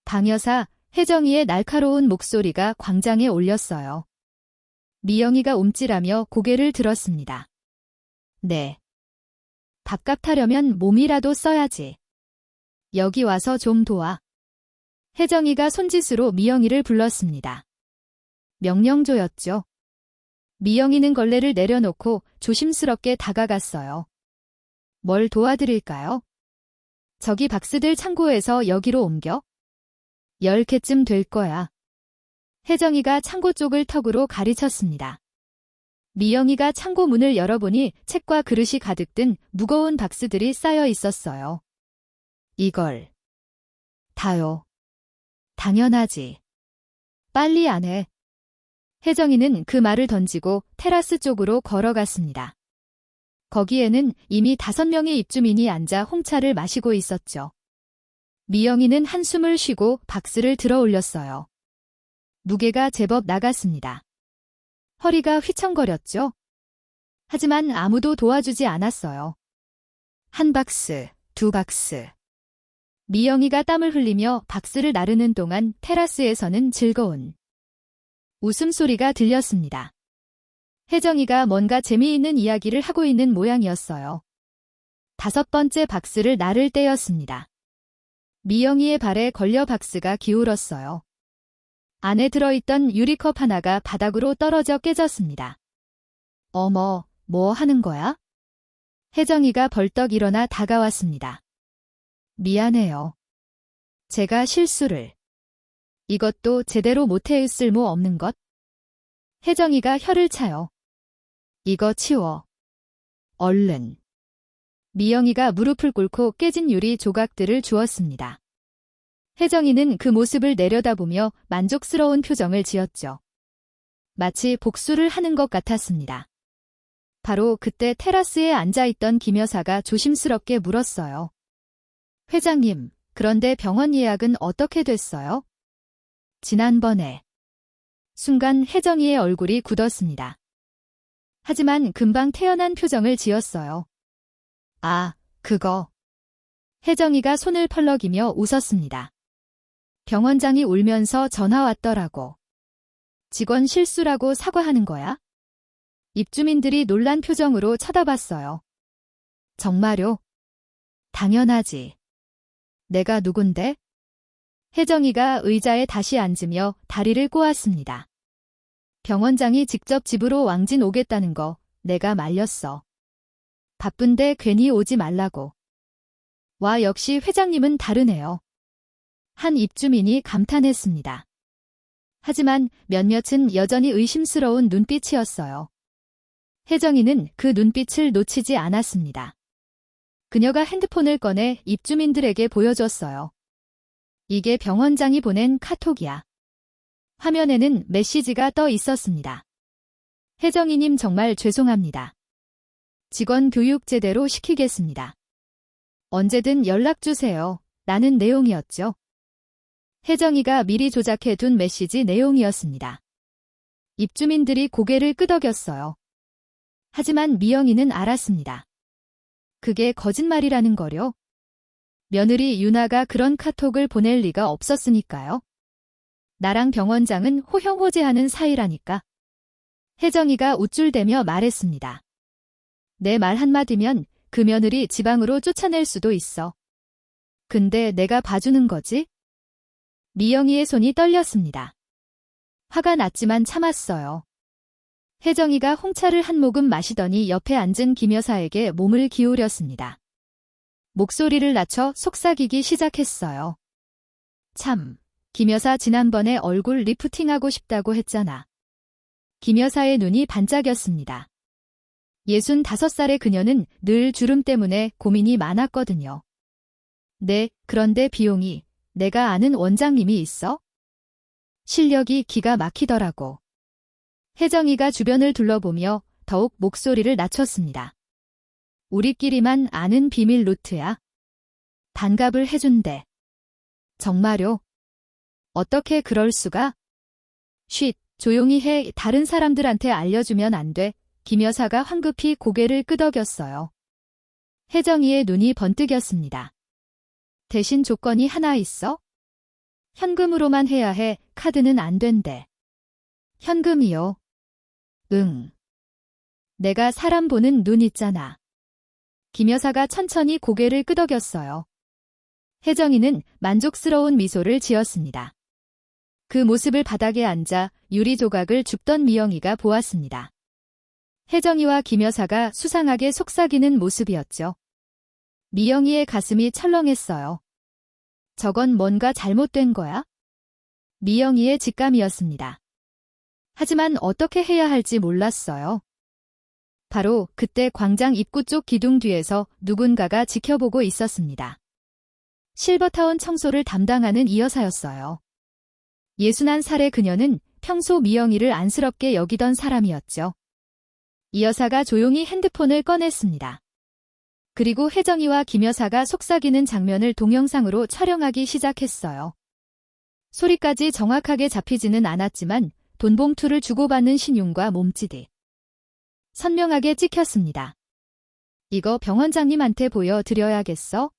방여사, 혜정이의 날카로운 목소리가 광장에 울렸어요. 미영이가 움찔하며 고개를 들었습니다. 네. 밥값 타려면 몸이라도 써야지. 여기 와서 좀 도와. 혜정이가 손짓으로 미영이를 불렀습니다. 명령조였죠. 미영이는 걸레를 내려놓고 조심스럽게 다가갔어요. 뭘 도와드릴까요? 저기 박스들 창고에서 여기로 옮겨? 10개쯤 될 거야. 혜정이가 창고 쪽을 턱으로 가리쳤습니다. 미영이가 창고 문을 열어보니 책과 그릇이 가득 든 무거운 박스들이 쌓여 있었어요. 이걸 다요. 당연하지. 빨리 안 해. 혜정이는 그 말을 던지고 테라스 쪽으로 걸어갔습니다. 거기에는 이미 5명의 입주민이 앉아 홍차를 마시고 있었죠. 미영이는 한숨을 쉬고 박스를 들어 올렸어요. 무게가 제법 나갔습니다. 허리가 휘청거렸죠. 하지만 아무도 도와주지 않았어요. 1박스, 2박스. 미영이가 땀을 흘리며 박스를 나르는 동안 테라스에서는 즐거운 웃음소리가 들렸습니다. 혜정이가 뭔가 재미있는 이야기를 하고 있는 모양이었어요. 5번째 박스를 나를 때였습니다. 미영이의 발에 걸려 박스가 기울었어요. 안에 들어있던 유리컵 하나가 바닥으로 떨어져 깨졌습니다. 어머, 뭐 하는 거야? 혜정이가 벌떡 일어나 다가왔습니다. 미안해요. 제가 실수를. 이것도 제대로 못해 쓸모 없는 것? 혜정이가 혀를 차요. 이거 치워. 얼른. 미영이가 무릎을 꿇고 깨진 유리 조각들을 주었습니다. 혜정이는 그 모습을 내려다보며 만족스러운 표정을 지었죠. 마치 복수를 하는 것 같았습니다. 바로 그때 테라스에 앉아있던 김 여사가 조심스럽게 물었어요. 회장님, 그런데 병원 예약은 어떻게 됐어요? 지난번에. 순간 혜정이의 얼굴이 굳었습니다. 하지만 금방 태연한 표정을 지었어요. 아, 그거. 혜정이가 손을 펄럭이며 웃었습니다. 병원장이 울면서 전화 왔더라고. 직원 실수라고 사과하는 거야? 입주민들이 놀란 표정으로 쳐다봤어요. 정말요? 당연하지. 내가 누군데? 혜정이가 의자에 다시 앉으며 다리를 꼬았습니다. 병원장이 직접 집으로 왕진 오겠다는 거 내가 말렸어. 바쁜데 괜히 오지 말라고. 와, 역시 회장님은 다르네요. 한 입주민이 감탄했습니다. 하지만 몇몇은 여전히 의심스러운 눈빛이었어요. 혜정이는 그 눈빛을 놓치지 않았습니다. 그녀가 핸드폰을 꺼내 입주민들에게 보여줬어요. 이게 병원장이 보낸 카톡이야. 화면에는 메시지가 떠 있었습니다. 혜정이님 정말 죄송합니다. 직원 교육 제대로 시키겠습니다. 언제든 연락주세요. 라는 내용이었죠. 혜정이가 미리 조작해둔 메시지 내용이었습니다. 입주민들이 고개를 끄덕였어요. 하지만 미영이는 알았습니다. 그게 거짓말이라는 거요. 며느리 유나가 그런 카톡을 보낼 리가 없었으니까요. 나랑 병원장은 호형호재하는 사이라니까. 혜정이가 우쭐대며 말했습니다. 내 말 한마디면 그 며느리 지방으로 쫓아낼 수도 있어. 근데 내가 봐주는 거지? 미영이의 손이 떨렸습니다. 화가 났지만 참았어요. 혜정이가 홍차를 한 모금 마시더니 옆에 앉은 김 여사에게 몸을 기울였습니다. 목소리를 낮춰 속삭이기 시작했어요. 참, 김 여사 지난번에 얼굴 리프팅하고 싶다고 했잖아. 김 여사의 눈이 반짝였습니다. 65살의 그녀는 늘 주름 때문에 고민이 많았거든요. 네, 그런데 비용이 내가 아는 원장님이 있어? 실력이 기가 막히더라고. 혜정이가 주변을 둘러보며 더욱 목소리를 낮췄습니다. 우리끼리만 아는 비밀 루트야. 반갑을 해준대. 정말요? 어떻게 그럴 수가? 쉿, 조용히 해. 다른 사람들한테 알려주면 안 돼. 김 여사가 황급히 고개를 끄덕였어요. 혜정이의 눈이 번뜩였습니다. 대신 조건이 하나 있어? 현금으로만 해야 해. 카드는 안 된대. 현금이요? 응. 내가 사람 보는 눈 있잖아. 김 여사가 천천히 고개를 끄덕였어요. 혜정이는 만족스러운 미소를 지었습니다. 그 모습을 바닥에 앉아 유리 조각을 줍던 미영이가 보았습니다. 혜정이와 김 여사가 수상하게 속삭이는 모습이었죠. 미영이의 가슴이 철렁했어요. 저건 뭔가 잘못된 거야? 미영이의 직감이었습니다. 하지만 어떻게 해야 할지 몰랐어요. 바로 그때 광장 입구 쪽 기둥 뒤에서 누군가가 지켜보고 있었습니다. 실버타운 청소를 담당하는 이 여사였어요. 61살의 그녀는 평소 미영이를 안쓰럽게 여기던 사람이었죠. 이 여사가 조용히 핸드폰을 꺼냈습니다. 그리고 혜정이와 김 여사가 속삭이는 장면을 동영상으로 촬영하기 시작했어요. 소리까지 정확하게 잡히지는 않았지만 돈봉투를 주고받는 신용과 몸짓이 선명하게 찍혔습니다. 이거 병원장님한테 보여드려야겠어?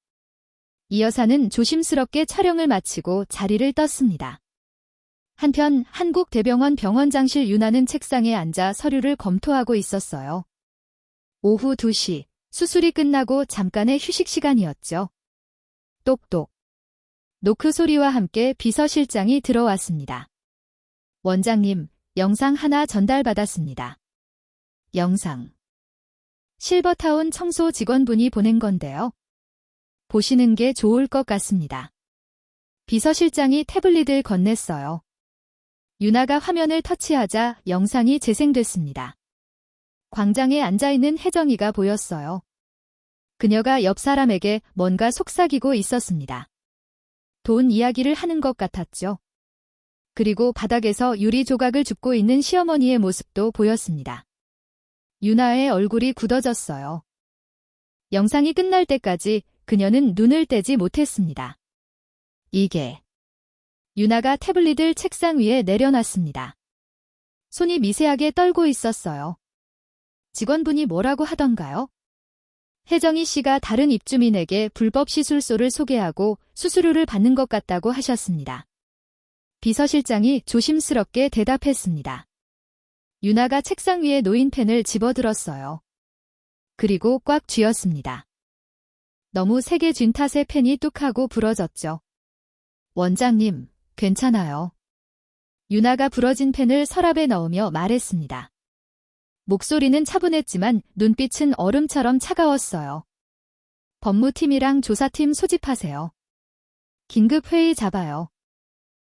이 여사는 조심스럽게 촬영을 마치고 자리를 떴습니다. 한편 한국대병원 병원장실 유나는 책상에 앉아 서류를 검토하고 있었어요. 오후 2시, 수술이 끝나고 잠깐의 휴식 시간이었죠. 똑똑. 노크 소리와 함께 비서실장이 들어왔습니다. 원장님, 영상 하나 전달받았습니다. 영상. 실버타운 청소 직원분이 보낸 건데요. 보시는 게 좋을 것 같습니다. 비서실장이 태블릿을 건넸어요. 유나가 화면을 터치하자 영상이 재생됐습니다. 광장에 앉아있는 혜정이가 보였어요. 그녀가 옆 사람에게 뭔가 속삭이고 있었습니다. 돈 이야기를 하는 것 같았죠. 그리고 바닥에서 유리 조각을 줍고 있는 시어머니의 모습도 보였습니다. 유나의 얼굴이 굳어졌어요. 영상이 끝날 때까지 그녀는 눈을 떼지 못했습니다. 이게... 유나가 태블릿을 책상 위에 내려놨습니다. 손이 미세하게 떨고 있었어요. 직원분이 뭐라고 하던가요? 혜정이 씨가 다른 입주민에게 불법 시술소를 소개하고 수수료를 받는 것 같다고 하셨습니다. 비서실장이 조심스럽게 대답했습니다. 유나가 책상 위에 놓인 펜을 집어들었어요. 그리고 꽉 쥐었습니다. 너무 세게 쥔 탓에 펜이 뚝 하고 부러졌죠. 원장님, 괜찮아요. 유나가 부러진 펜을 서랍에 넣으며 말했습니다. 목소리는 차분했지만 눈빛은 얼음처럼 차가웠어요. 법무팀이랑 조사팀 소집하세요. 긴급 회의 잡아요.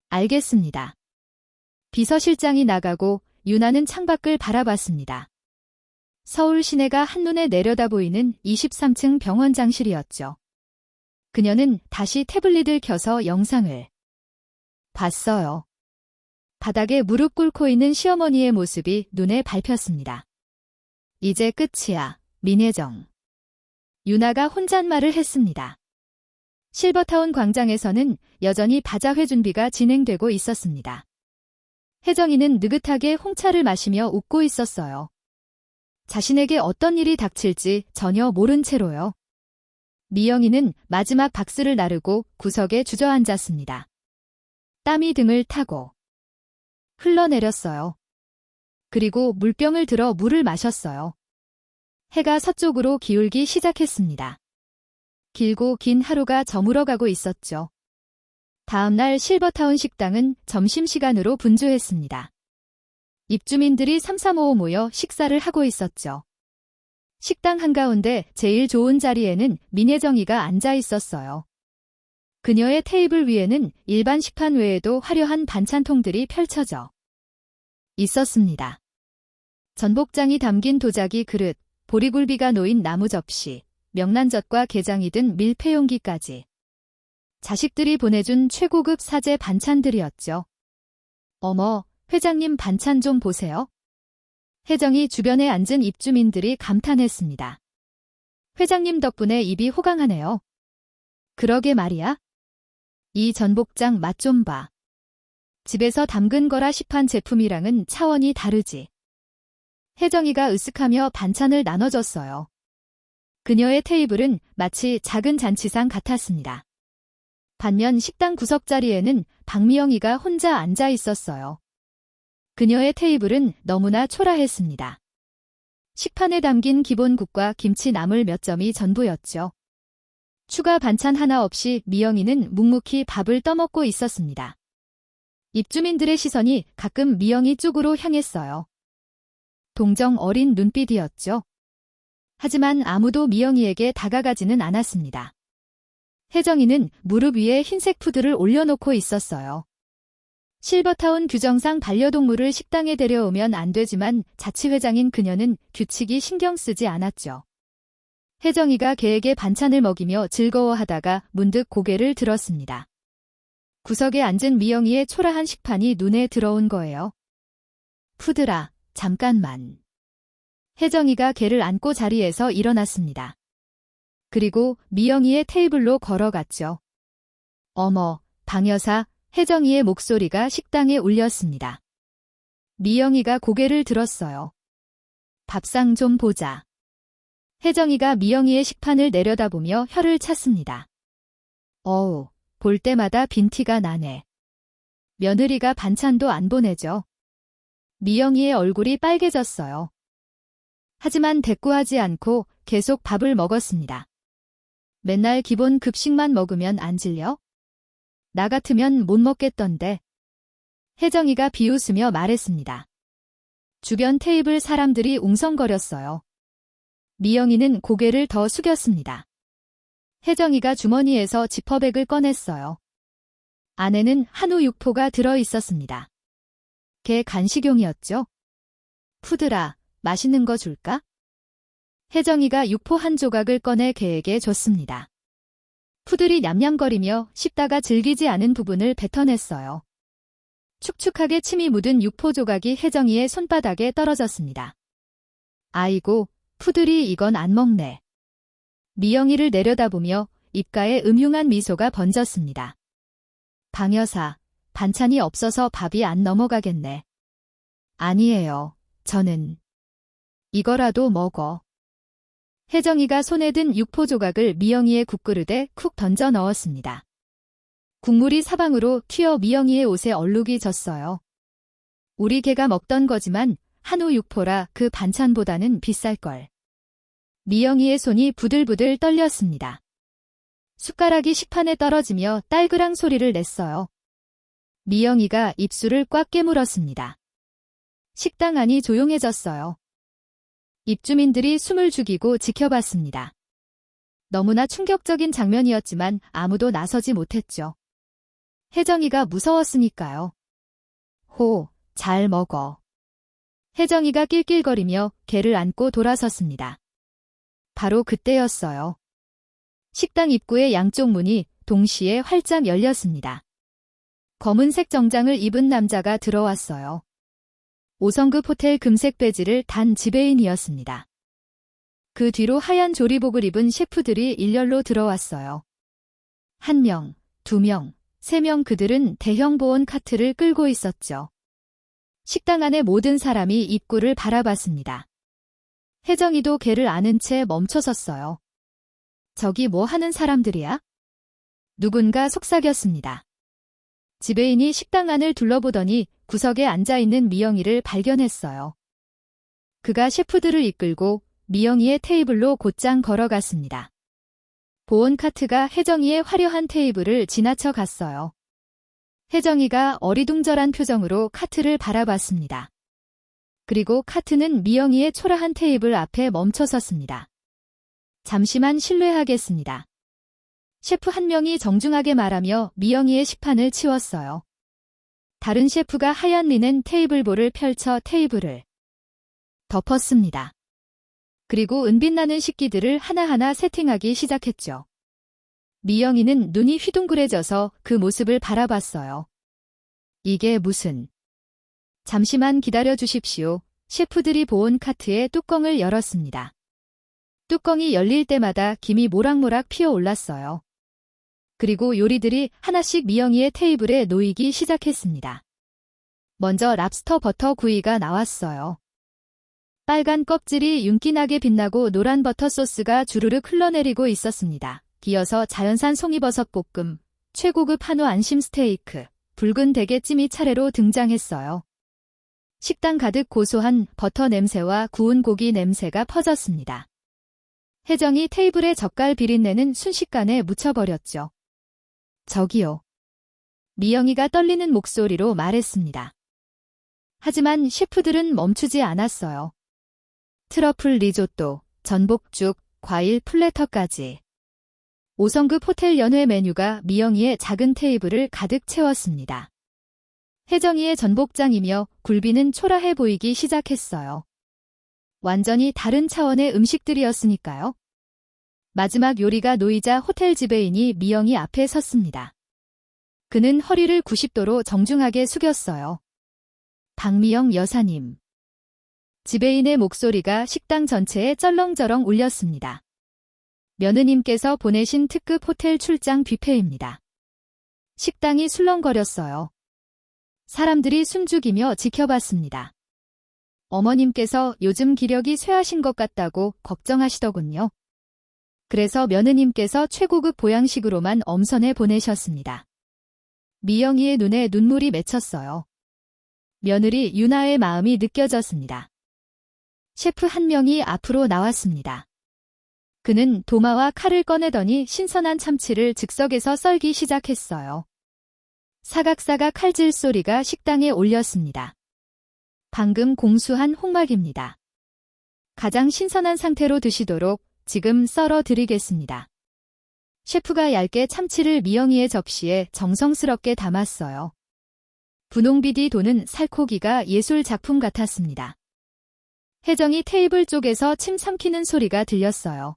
알겠습니다. 비서실장이 나가고 유나는 창밖을 바라봤습니다. 서울 시내가 한눈에 내려다 보이는 23층 병원장실이었죠. 그녀는 다시 태블릿을 켜서 영상을 봤어요. 바닥에 무릎 꿇고 있는 시어머니의 모습이 눈에 밟혔습니다. 이제 끝이야, 민혜정. 유나가 혼잣말을 했습니다. 실버타운 광장에서는 여전히 바자회 준비가 진행되고 있었습니다. 혜정이는 느긋하게 홍차를 마시며 웃고 있었어요. 자신에게 어떤 일이 닥칠지 전혀 모른 채로요. 미영이는 마지막 박스를 나르고 구석에 주저앉았습니다. 땀이 등을 타고 흘러내렸어요. 그리고 물병을 들어 물을 마셨어요. 해가 서쪽으로 기울기 시작했습니다. 길고 긴 하루가 저물어가고 있었죠. 다음 날 실버타운 식당은 점심시간으로 분주했습니다. 입주민들이 삼삼오오 모여 식사를 하고 있었죠. 식당 한가운데 제일 좋은 자리에는 민혜정이가 앉아 있었어요. 그녀의 테이블 위에는 일반 식판 외에도 화려한 반찬통들이 펼쳐져 있었습니다. 전복장이 담긴 도자기 그릇, 보리굴비가 놓인 나무 접시, 명란젓과 게장이 든 밀폐용기까지. 자식들이 보내준 최고급 사제 반찬들이었죠. 어머, 회장님 반찬 좀 보세요. 혜정이 주변에 앉은 입주민들이 감탄했습니다. 회장님 덕분에 입이 호강하네요. 그러게 말이야. 이 전복장 맛 좀 봐. 집에서 담근 거라 시판 제품이랑은 차원이 다르지. 혜정이가 으쓱하며 반찬을 나눠줬어요. 그녀의 테이블은 마치 작은 잔치상 같았습니다. 반면 식당 구석자리에는 박미영이가 혼자 앉아 있었어요. 그녀의 테이블은 너무나 초라했습니다. 식판에 담긴 기본국과 김치 나물 몇 점이 전부였죠. 추가 반찬 하나 없이 미영이는 묵묵히 밥을 떠먹고 있었습니다. 입주민들의 시선이 가끔 미영이 쪽으로 향했어요. 동정 어린 눈빛이었죠. 하지만 아무도 미영이에게 다가가지는 않았습니다. 혜정이는 무릎 위에 흰색 푸드를 올려놓고 있었어요. 실버타운 규정상 반려동물을 식당에 데려오면 안 되지만 자치회장인 그녀는 규칙이 신경 쓰지 않았죠. 혜정이가 개에게 반찬을 먹이며 즐거워하다가 문득 고개를 들었습니다. 구석에 앉은 미영이의 초라한 식판이 눈에 들어온 거예요. 푸드라, 잠깐만. 혜정이가 개를 안고 자리에서 일어났습니다. 그리고 미영이의 테이블로 걸어갔죠. 어머, 방 여사, 혜정이의 목소리가 식당에 울렸습니다. 미영이가 고개를 들었어요. 밥상 좀 보자. 혜정이가 미영이의 식판을 내려다보며 혀를 찼습니다. 어우, 볼 때마다 빈티가 나네. 며느리가 반찬도 안 보내죠. 미영이의 얼굴이 빨개졌어요. 하지만 대꾸하지 않고 계속 밥을 먹었습니다. 맨날 기본 급식만 먹으면 안 질려? 나 같으면 못 먹겠던데. 혜정이가 비웃으며 말했습니다. 주변 테이블 사람들이 웅성거렸어요. 미영이는 고개를 더 숙였습니다. 혜정이가 주머니에서 지퍼백을 꺼냈어요. 안에는 한우 육포가 들어있었습니다. 개 간식용이었죠? 푸드라, 맛있는 거 줄까? 혜정이가 육포 한 조각을 꺼내 개에게 줬습니다. 푸들이 냠냠거리며 씹다가 질기지 않은 부분을 뱉어냈어요. 축축하게 침이 묻은 육포 조각이 혜정이의 손바닥에 떨어졌습니다. 아이고, 푸들이 이건 안 먹네. 미영이를 내려다보며 입가에 음흉한 미소가 번졌습니다. 방 여사, 반찬이 없어서 밥이 안 넘어가겠네. 아니에요, 저는. 이거라도 먹어. 혜정이가 손에 든 육포 조각을 미영이의 국그릇에 쿡 던져 넣었습니다. 국물이 사방으로 튀어 미영이의 옷에 얼룩이 졌어요. 우리 개가 먹던 거지만 한우 육포라 그 반찬보다는 비쌀걸. 미영이의 손이 부들부들 떨렸습니다. 숟가락이 식판에 떨어지며 딸그랑 소리를 냈어요. 미영이가 입술을 꽉 깨물었습니다. 식당 안이 조용해졌어요. 입주민들이 숨을 죽이고 지켜봤습니다. 너무나 충격적인 장면이었지만 아무도 나서지 못했죠. 혜정이가 무서웠으니까요. 호, 잘 먹어. 혜정이가 낄낄거리며 개를 안고 돌아섰습니다. 바로 그때였어요. 식당 입구의 양쪽 문이 동시에 활짝 열렸습니다. 검은색 정장을 입은 남자가 들어왔어요. 5성급 호텔 금색 배지를 단 지배인이었습니다. 그 뒤로 하얀 조리복을 입은 셰프들이 일렬로 들어왔어요. 1명, 2명, 3명 그들은 대형 보온 카트를 끌고 있었죠. 식당 안의 모든 사람이 입구를 바라봤습니다. 혜정이도 개를 아는 채 멈춰섰어요. 저기 뭐 하는 사람들이야? 누군가 속삭였습니다. 지배인이 식당 안을 둘러보더니 구석에 앉아있는 미영이를 발견했어요. 그가 셰프들을 이끌고 미영이의 테이블로 곧장 걸어갔습니다. 보온 카트가 혜정이의 화려한 테이블을 지나쳐 갔어요. 혜정이가 어리둥절한 표정으로 카트를 바라봤습니다. 그리고 카트는 미영이의 초라한 테이블 앞에 멈춰섰습니다. 잠시만 실례하겠습니다. 셰프 한 명이 정중하게 말하며 미영이의 식판을 치웠어요. 다른 셰프가 하얀 리넨 테이블볼을 펼쳐 테이블을 덮었습니다. 그리고 은빛나는 식기들을 하나하나 세팅하기 시작했죠. 미영이는 눈이 휘둥그레져서 그 모습을 바라봤어요. 이게 무슨... 잠시만 기다려 주십시오. 셰프들이 보온 카트의 뚜껑을 열었습니다. 뚜껑이 열릴 때마다 김이 모락모락 피어올랐어요. 그리고 요리들이 하나씩 미영이의 테이블에 놓이기 시작했습니다. 먼저 랍스터 버터 구이가 나왔어요. 빨간 껍질이 윤기나게 빛나고 노란 버터 소스가 주르륵 흘러내리고 있었습니다. 이어서 자연산 송이버섯 볶음, 최고급 한우 안심 스테이크, 붉은 대게찜이 차례로 등장했어요. 식당 가득 고소한 버터 냄새와 구운 고기 냄새가 퍼졌습니다. 혜정이 테이블에 젓갈 비린내는 순식간에 묻혀버렸죠. 저기요. 미영이가 떨리는 목소리로 말했습니다. 하지만 셰프들은 멈추지 않았어요. 트러플 리조또, 전복죽, 과일 플래터까지. 5성급 호텔 연회 메뉴가 미영이의 작은 테이블을 가득 채웠습니다. 혜정이의 전복장이며 굴비는 초라해 보이기 시작했어요. 완전히 다른 차원의 음식들이었으니까요. 마지막 요리가 놓이자 호텔 지배인이 미영이 앞에 섰습니다. 그는 허리를 90도로 정중하게 숙였어요. 박미영 여사님. 지배인의 목소리가 식당 전체에 쩔렁쩔렁 울렸습니다. 며느님께서 보내신 특급 호텔 출장 뷔페입니다. 식당이 술렁거렸어요. 사람들이 숨죽이며 지켜봤습니다. 어머님께서 요즘 기력이 쇠하신 것 같다고 걱정하시더군요. 그래서 며느님께서 최고급 보양식으로만 엄선해 보내셨습니다. 미영이의 눈에 눈물이 맺혔어요. 며느리 유나의 마음이 느껴졌습니다. 셰프 한 명이 앞으로 나왔습니다. 그는 도마와 칼을 꺼내더니 신선한 참치를 즉석에서 썰기 시작했어요. 사각사각 칼질 소리가 식당에 울렸습니다. 방금 공수한 홍막입니다. 가장 신선한 상태로 드시도록 지금 썰어 드리겠습니다. 셰프가 얇게 참치를 미영이의 접시에 정성스럽게 담았어요. 분홍빛이 도는 살코기가 예술 작품 같았습니다. 혜정이 테이블 쪽에서 침 삼키는 소리가 들렸어요.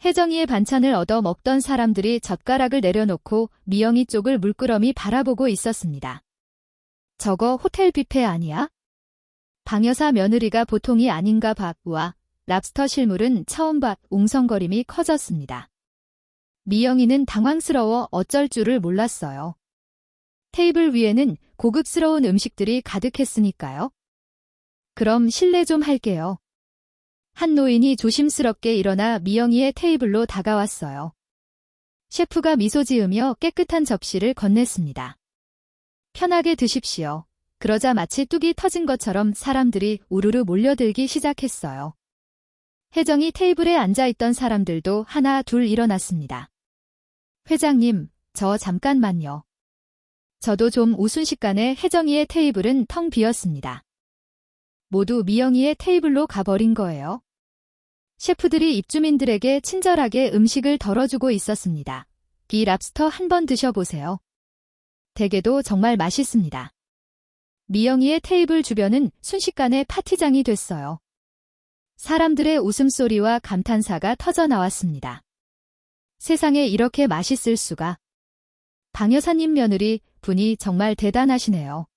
혜정이의 반찬을 얻어 먹던 사람들이 젓가락을 내려놓고 미영이 쪽을 물끄러미 바라보고 있었습니다. 저거 호텔 뷔페 아니야? 방여사 며느리가 보통이 아닌가 봐. 와, 랍스터 실물은 처음 봐. 웅성거림이 커졌습니다. 미영이는 당황스러워 어쩔 줄을 몰랐어요. 테이블 위에는 고급스러운 음식들이 가득했으니까요. 그럼 실례 좀 할게요. 한 노인이 조심스럽게 일어나 미영이의 테이블로 다가왔어요. 셰프가 미소 지으며 깨끗한 접시를 건넸습니다. 편하게 드십시오. 그러자 마치 뚝이 터진 것처럼 사람들이 우르르 몰려들기 시작했어요. 혜정이 테이블에 앉아있던 사람들도 하나 둘 일어났습니다. 회장님, 저 잠깐만요. 저도 좀 우순식간에 혜정이의 테이블은 텅 비었습니다. 모두 미영이의 테이블로 가버린 거예요. 셰프들이 입주민들에게 친절하게 음식을 덜어주고 있었습니다. 이 랍스터 한번 드셔보세요. 대게도 정말 맛있습니다. 미영이의 테이블 주변은 순식간에 파티장이 됐어요. 사람들의 웃음소리와 감탄사가 터져 나왔습니다. 세상에 이렇게 맛있을 수가. 방 여사님 며느리 분이 정말 대단하시네요.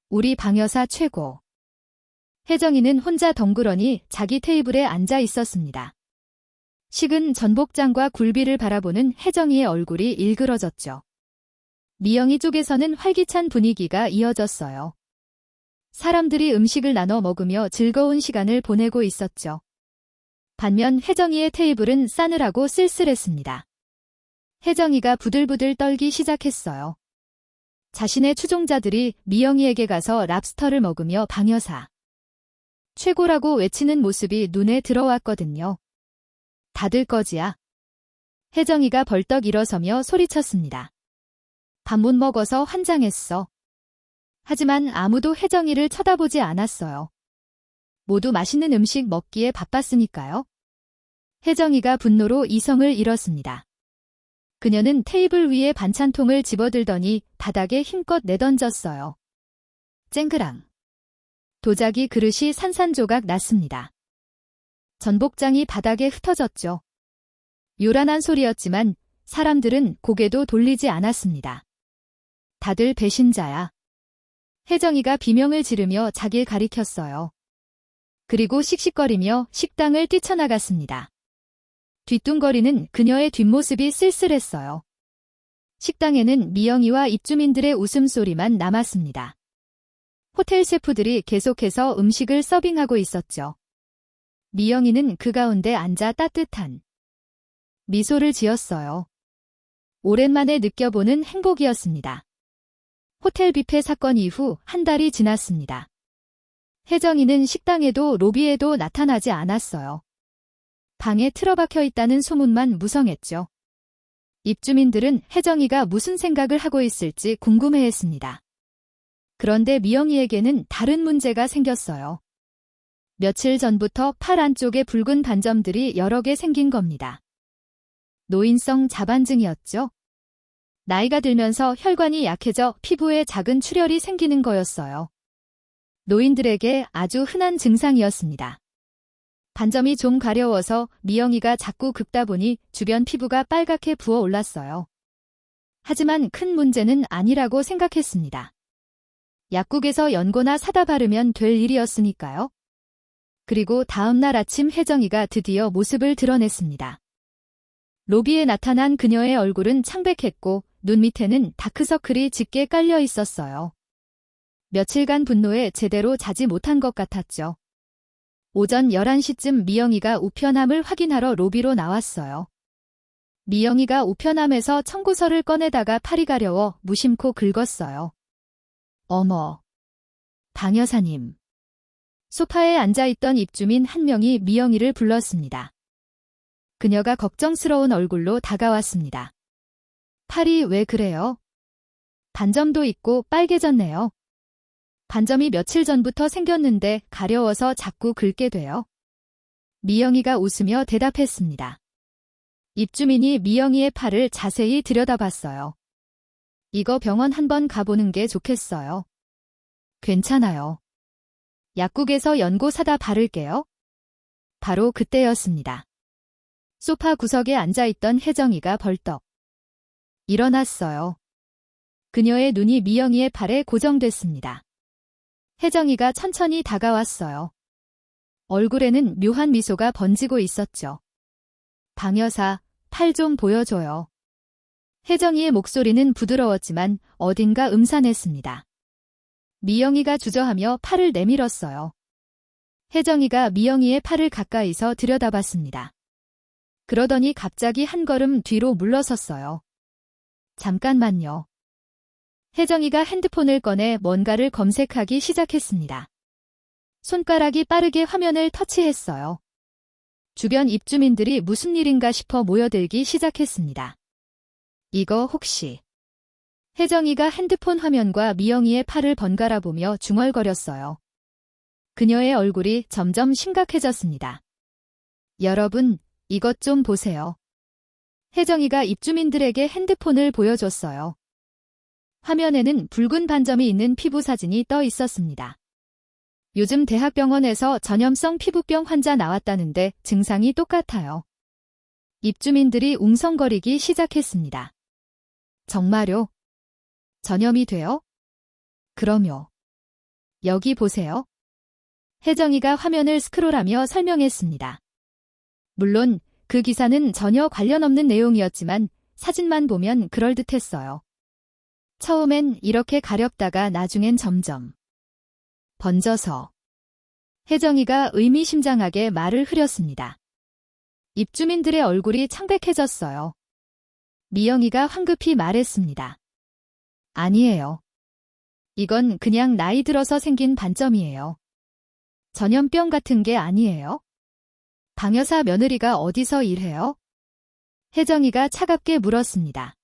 우리 방 여사 최고. 혜정이는 혼자 덩그러니 자기 테이블에 앉아 있었습니다. 식은 전복장과 굴비를 바라보는 혜정이의 얼굴이 일그러졌죠. 미영이 쪽에서는 활기찬 분위기가 이어졌어요. 사람들이 음식을 나눠 먹으며 즐거운 시간을 보내고 있었죠. 반면 혜정이의 테이블은 싸늘하고 쓸쓸했습니다. 혜정이가 부들부들 떨기 시작했어요. 자신의 추종자들이 미영이에게 가서 랍스터를 먹으며 방여사 최고라고 외치는 모습이 눈에 들어왔거든요. 다들 꺼지야. 혜정이가 벌떡 일어서며 소리쳤습니다. 밥 못 먹어서 환장했어. 하지만 아무도 혜정이를 쳐다보지 않았어요. 모두 맛있는 음식 먹기에 바빴으니까요. 혜정이가 분노로 이성을 잃었습니다. 그녀는 테이블 위에 반찬통을 집어들더니 바닥에 힘껏 내던졌어요. 쨍그랑. 도자기 그릇이 산산조각 났습니다. 전복장이 바닥에 흩어졌죠. 요란한 소리였지만 사람들은 고개도 돌리지 않았습니다. 다들 배신자야. 혜정이가 비명을 지르며 자기를 가리켰어요. 그리고 씩씩거리며 식당을 뛰쳐나갔습니다. 뒤뚱거리는 그녀의 뒷모습이 쓸쓸했어요. 식당에는 미영이와 입주민들의 웃음소리만 남았습니다. 호텔 셰프들이 계속해서 음식을 서빙하고 있었죠. 미영이는 그 가운데 앉아 따뜻한 미소를 지었어요. 오랜만에 느껴보는 행복이었습니다. 호텔 뷔페 사건 이후 한 달이 지났습니다. 혜정이는 식당에도 로비에도 나타나지 않았어요. 방에 틀어박혀 있다는 소문만 무성했죠. 입주민들은 혜정이가 무슨 생각을 하고 있을지 궁금해했습니다. 그런데 미영이에게는 다른 문제가 생겼어요. 며칠 전부터 팔 안쪽에 붉은 반점들이 여러 개 생긴 겁니다. 노인성 자반증이었죠. 나이가 들면서 혈관이 약해져 피부에 작은 출혈이 생기는 거였어요. 노인들에게 아주 흔한 증상이었습니다. 반점이 좀 가려워서 미영이가 자꾸 긁다 보니 주변 피부가 빨갛게 부어올랐어요. 하지만 큰 문제는 아니라고 생각했습니다. 약국에서 연고나 사다 바르면 될 일이었으니까요. 그리고 다음 날 아침 혜정이가 드디어 모습을 드러냈습니다. 로비에 나타난 그녀의 얼굴은 창백했고 눈 밑에는 다크서클이 짙게 깔려 있었어요. 며칠간 분노에 제대로 자지 못한 것 같았죠. 오전 11시쯤 미영이가 우편함을 확인하러 로비로 나왔어요. 미영이가 우편함에서 청구서를 꺼내다가 팔이 가려워 무심코 긁었어요. 어머. 방 여사님. 소파에 앉아있던 입주민 한 명이 미영이를 불렀습니다. 그녀가 걱정스러운 얼굴로 다가왔습니다. 팔이 왜 그래요? 반점도 있고 빨개졌네요. 반점이 며칠 전부터 생겼는데 가려워서 자꾸 긁게 돼요. 미영이가 웃으며 대답했습니다. 입주민이 미영이의 팔을 자세히 들여다봤어요. 이거 병원 한번 가보는 게 좋겠어요. 괜찮아요. 약국에서 연고 사다 바를게요. 바로 그때였습니다. 소파 구석에 앉아있던 혜정이가 벌떡 일어났어요. 그녀의 눈이 미영이의 팔에 고정됐습니다. 혜정이가 천천히 다가왔어요. 얼굴에는 묘한 미소가 번지고 있었죠. 방 여사, 팔 좀 보여줘요. 혜정이의 목소리는 부드러웠지만 어딘가 음산했습니다. 미영이가 주저하며 팔을 내밀었어요. 혜정이가 미영이의 팔을 가까이서 들여다봤습니다. 그러더니 갑자기 한 걸음 뒤로 물러섰어요. 잠깐만요. 혜정이가 핸드폰을 꺼내 뭔가를 검색하기 시작했습니다. 손가락이 빠르게 화면을 터치했어요. 주변 입주민들이 무슨 일인가 싶어 모여들기 시작했습니다. 이거 혹시... 혜정이가 핸드폰 화면과 미영이의 팔을 번갈아 보며 중얼거렸어요. 그녀의 얼굴이 점점 심각해졌습니다. 여러분, 이것 좀 보세요. 혜정이가 입주민들에게 핸드폰을 보여줬어요. 화면에는 붉은 반점이 있는 피부 사진이 떠 있었습니다. 요즘 대학병원에서 전염성 피부병 환자 나왔다는데 증상이 똑같아요. 입주민들이 웅성거리기 시작했습니다. 정말요? 전염이 돼요? 그럼요. 여기 보세요. 혜정이가 화면을 스크롤하며 설명했습니다. 물론 그 기사는 전혀 관련 없는 내용이었지만 사진만 보면 그럴듯했어요. 처음엔 이렇게 가렵다가 나중엔 점점 번져서 혜정이가 의미심장하게 말을 흐렸습니다. 입주민들의 얼굴이 창백해졌어요. 미영이가 황급히 말했습니다. 아니에요. 이건 그냥 나이 들어서 생긴 반점이에요. 전염병 같은 게 아니에요. 방여사 며느리가 어디서 일해요? 혜정이가 차갑게 물었습니다.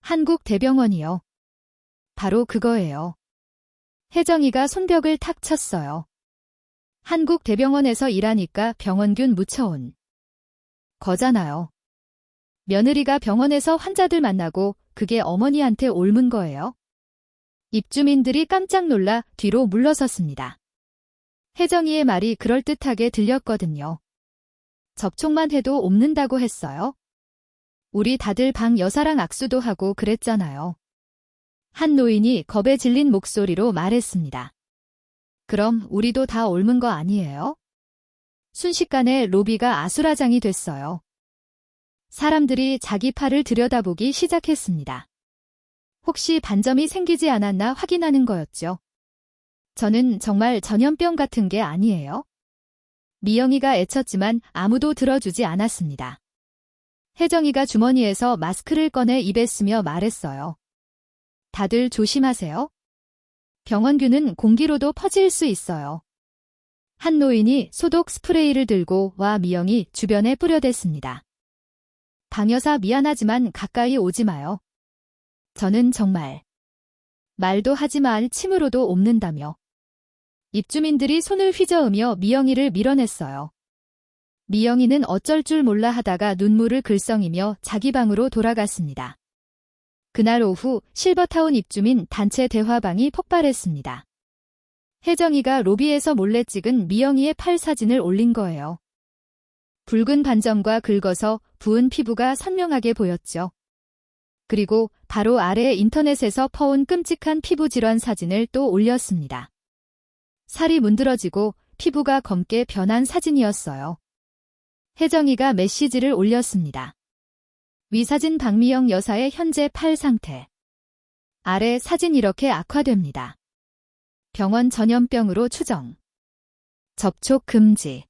한국대병원이요. 바로 그거예요. 혜정이가 손뼉을 탁 쳤어요. 한국대병원에서 일하니까 병원균 묻혀온 거잖아요. 며느리가 병원에서 환자들 만나고 그게 어머니한테 옮은 거예요. 입주민들이 깜짝 놀라 뒤로 물러섰습니다. 혜정이의 말이 그럴듯하게 들렸거든요. 접촉만 해도 옮는다고 했어요. 우리 다들 방 여사랑 악수도 하고 그랬잖아요. 한 노인이 겁에 질린 목소리로 말했습니다. 그럼 우리도 다 옮은 거 아니에요? 순식간에 로비가 아수라장이 됐어요. 사람들이 자기 팔을 들여다보기 시작했습니다. 혹시 반점이 생기지 않았나 확인하는 거였죠. 저는 정말 전염병 같은 게 아니에요. 미영이가 애쳤지만 아무도 들어주지 않았습니다. 혜정이가 주머니에서 마스크를 꺼내 입에 쓰며 말했어요. 다들 조심하세요. 병원균은 공기로도 퍼질 수 있어요. 한 노인이 소독 스프레이를 들고 와 미영이 주변에 뿌려댔습니다. 방여사 미안하지만 가까이 오지 마요. 저는 정말 말도 하지 말 침으로도 옮는다며. 입주민들이 손을 휘저으며 미영이를 밀어냈어요. 미영이는 어쩔 줄 몰라 하다가 눈물을 글썽이며 자기 방으로 돌아갔습니다. 그날 오후 실버타운 입주민 단체 대화방이 폭발했습니다. 혜정이가 로비에서 몰래 찍은 미영이의 팔 사진을 올린 거예요. 붉은 반점과 긁어서 부은 피부가 선명하게 보였죠. 그리고 바로 아래에 인터넷에서 퍼온 끔찍한 피부 질환 사진을 또 올렸습니다. 살이 문드러지고 피부가 검게 변한 사진이었어요. 혜정이가 메시지를 올렸습니다. 위 사진 박미영 여사의 현재 팔 상태. 아래 사진 이렇게 악화됩니다. 병원 전염병으로 추정. 접촉 금지.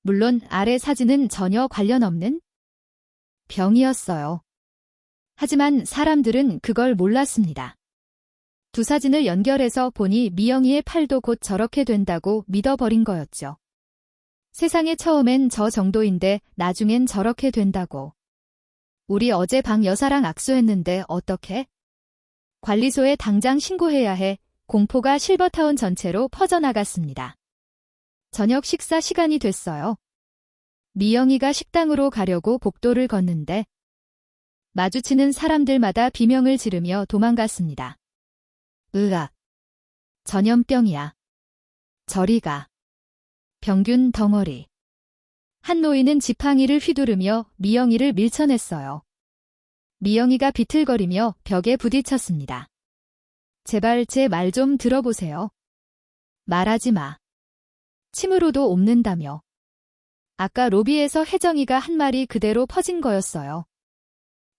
물론 아래 사진은 전혀 관련 없는 병이었어요. 하지만 사람들은 그걸 몰랐습니다. 두 사진을 연결해서 보니 미영이의 팔도 곧 저렇게 된다고 믿어버린 거였죠. 세상에 처음엔 저 정도인데 나중엔 저렇게 된다고. 우리 어제 방 여사랑 악수했는데 어떡해? 관리소에 당장 신고해야 해. 공포가 실버타운 전체로 퍼져나갔습니다. 저녁 식사 시간이 됐어요. 미영이가 식당으로 가려고 복도를 걷는데 마주치는 사람들마다 비명을 지르며 도망갔습니다. 으악. 전염병이야. 저리 가. 병균 덩어리. 한 노인은 지팡이를 휘두르며 미영이를 밀쳐냈어요. 미영이가 비틀거리며 벽에 부딪혔습니다. 제발 제 말 좀 들어보세요. 말하지 마. 침으로도 옮는다며. 아까 로비에서 혜정이가 한 말이 그대로 퍼진 거였어요.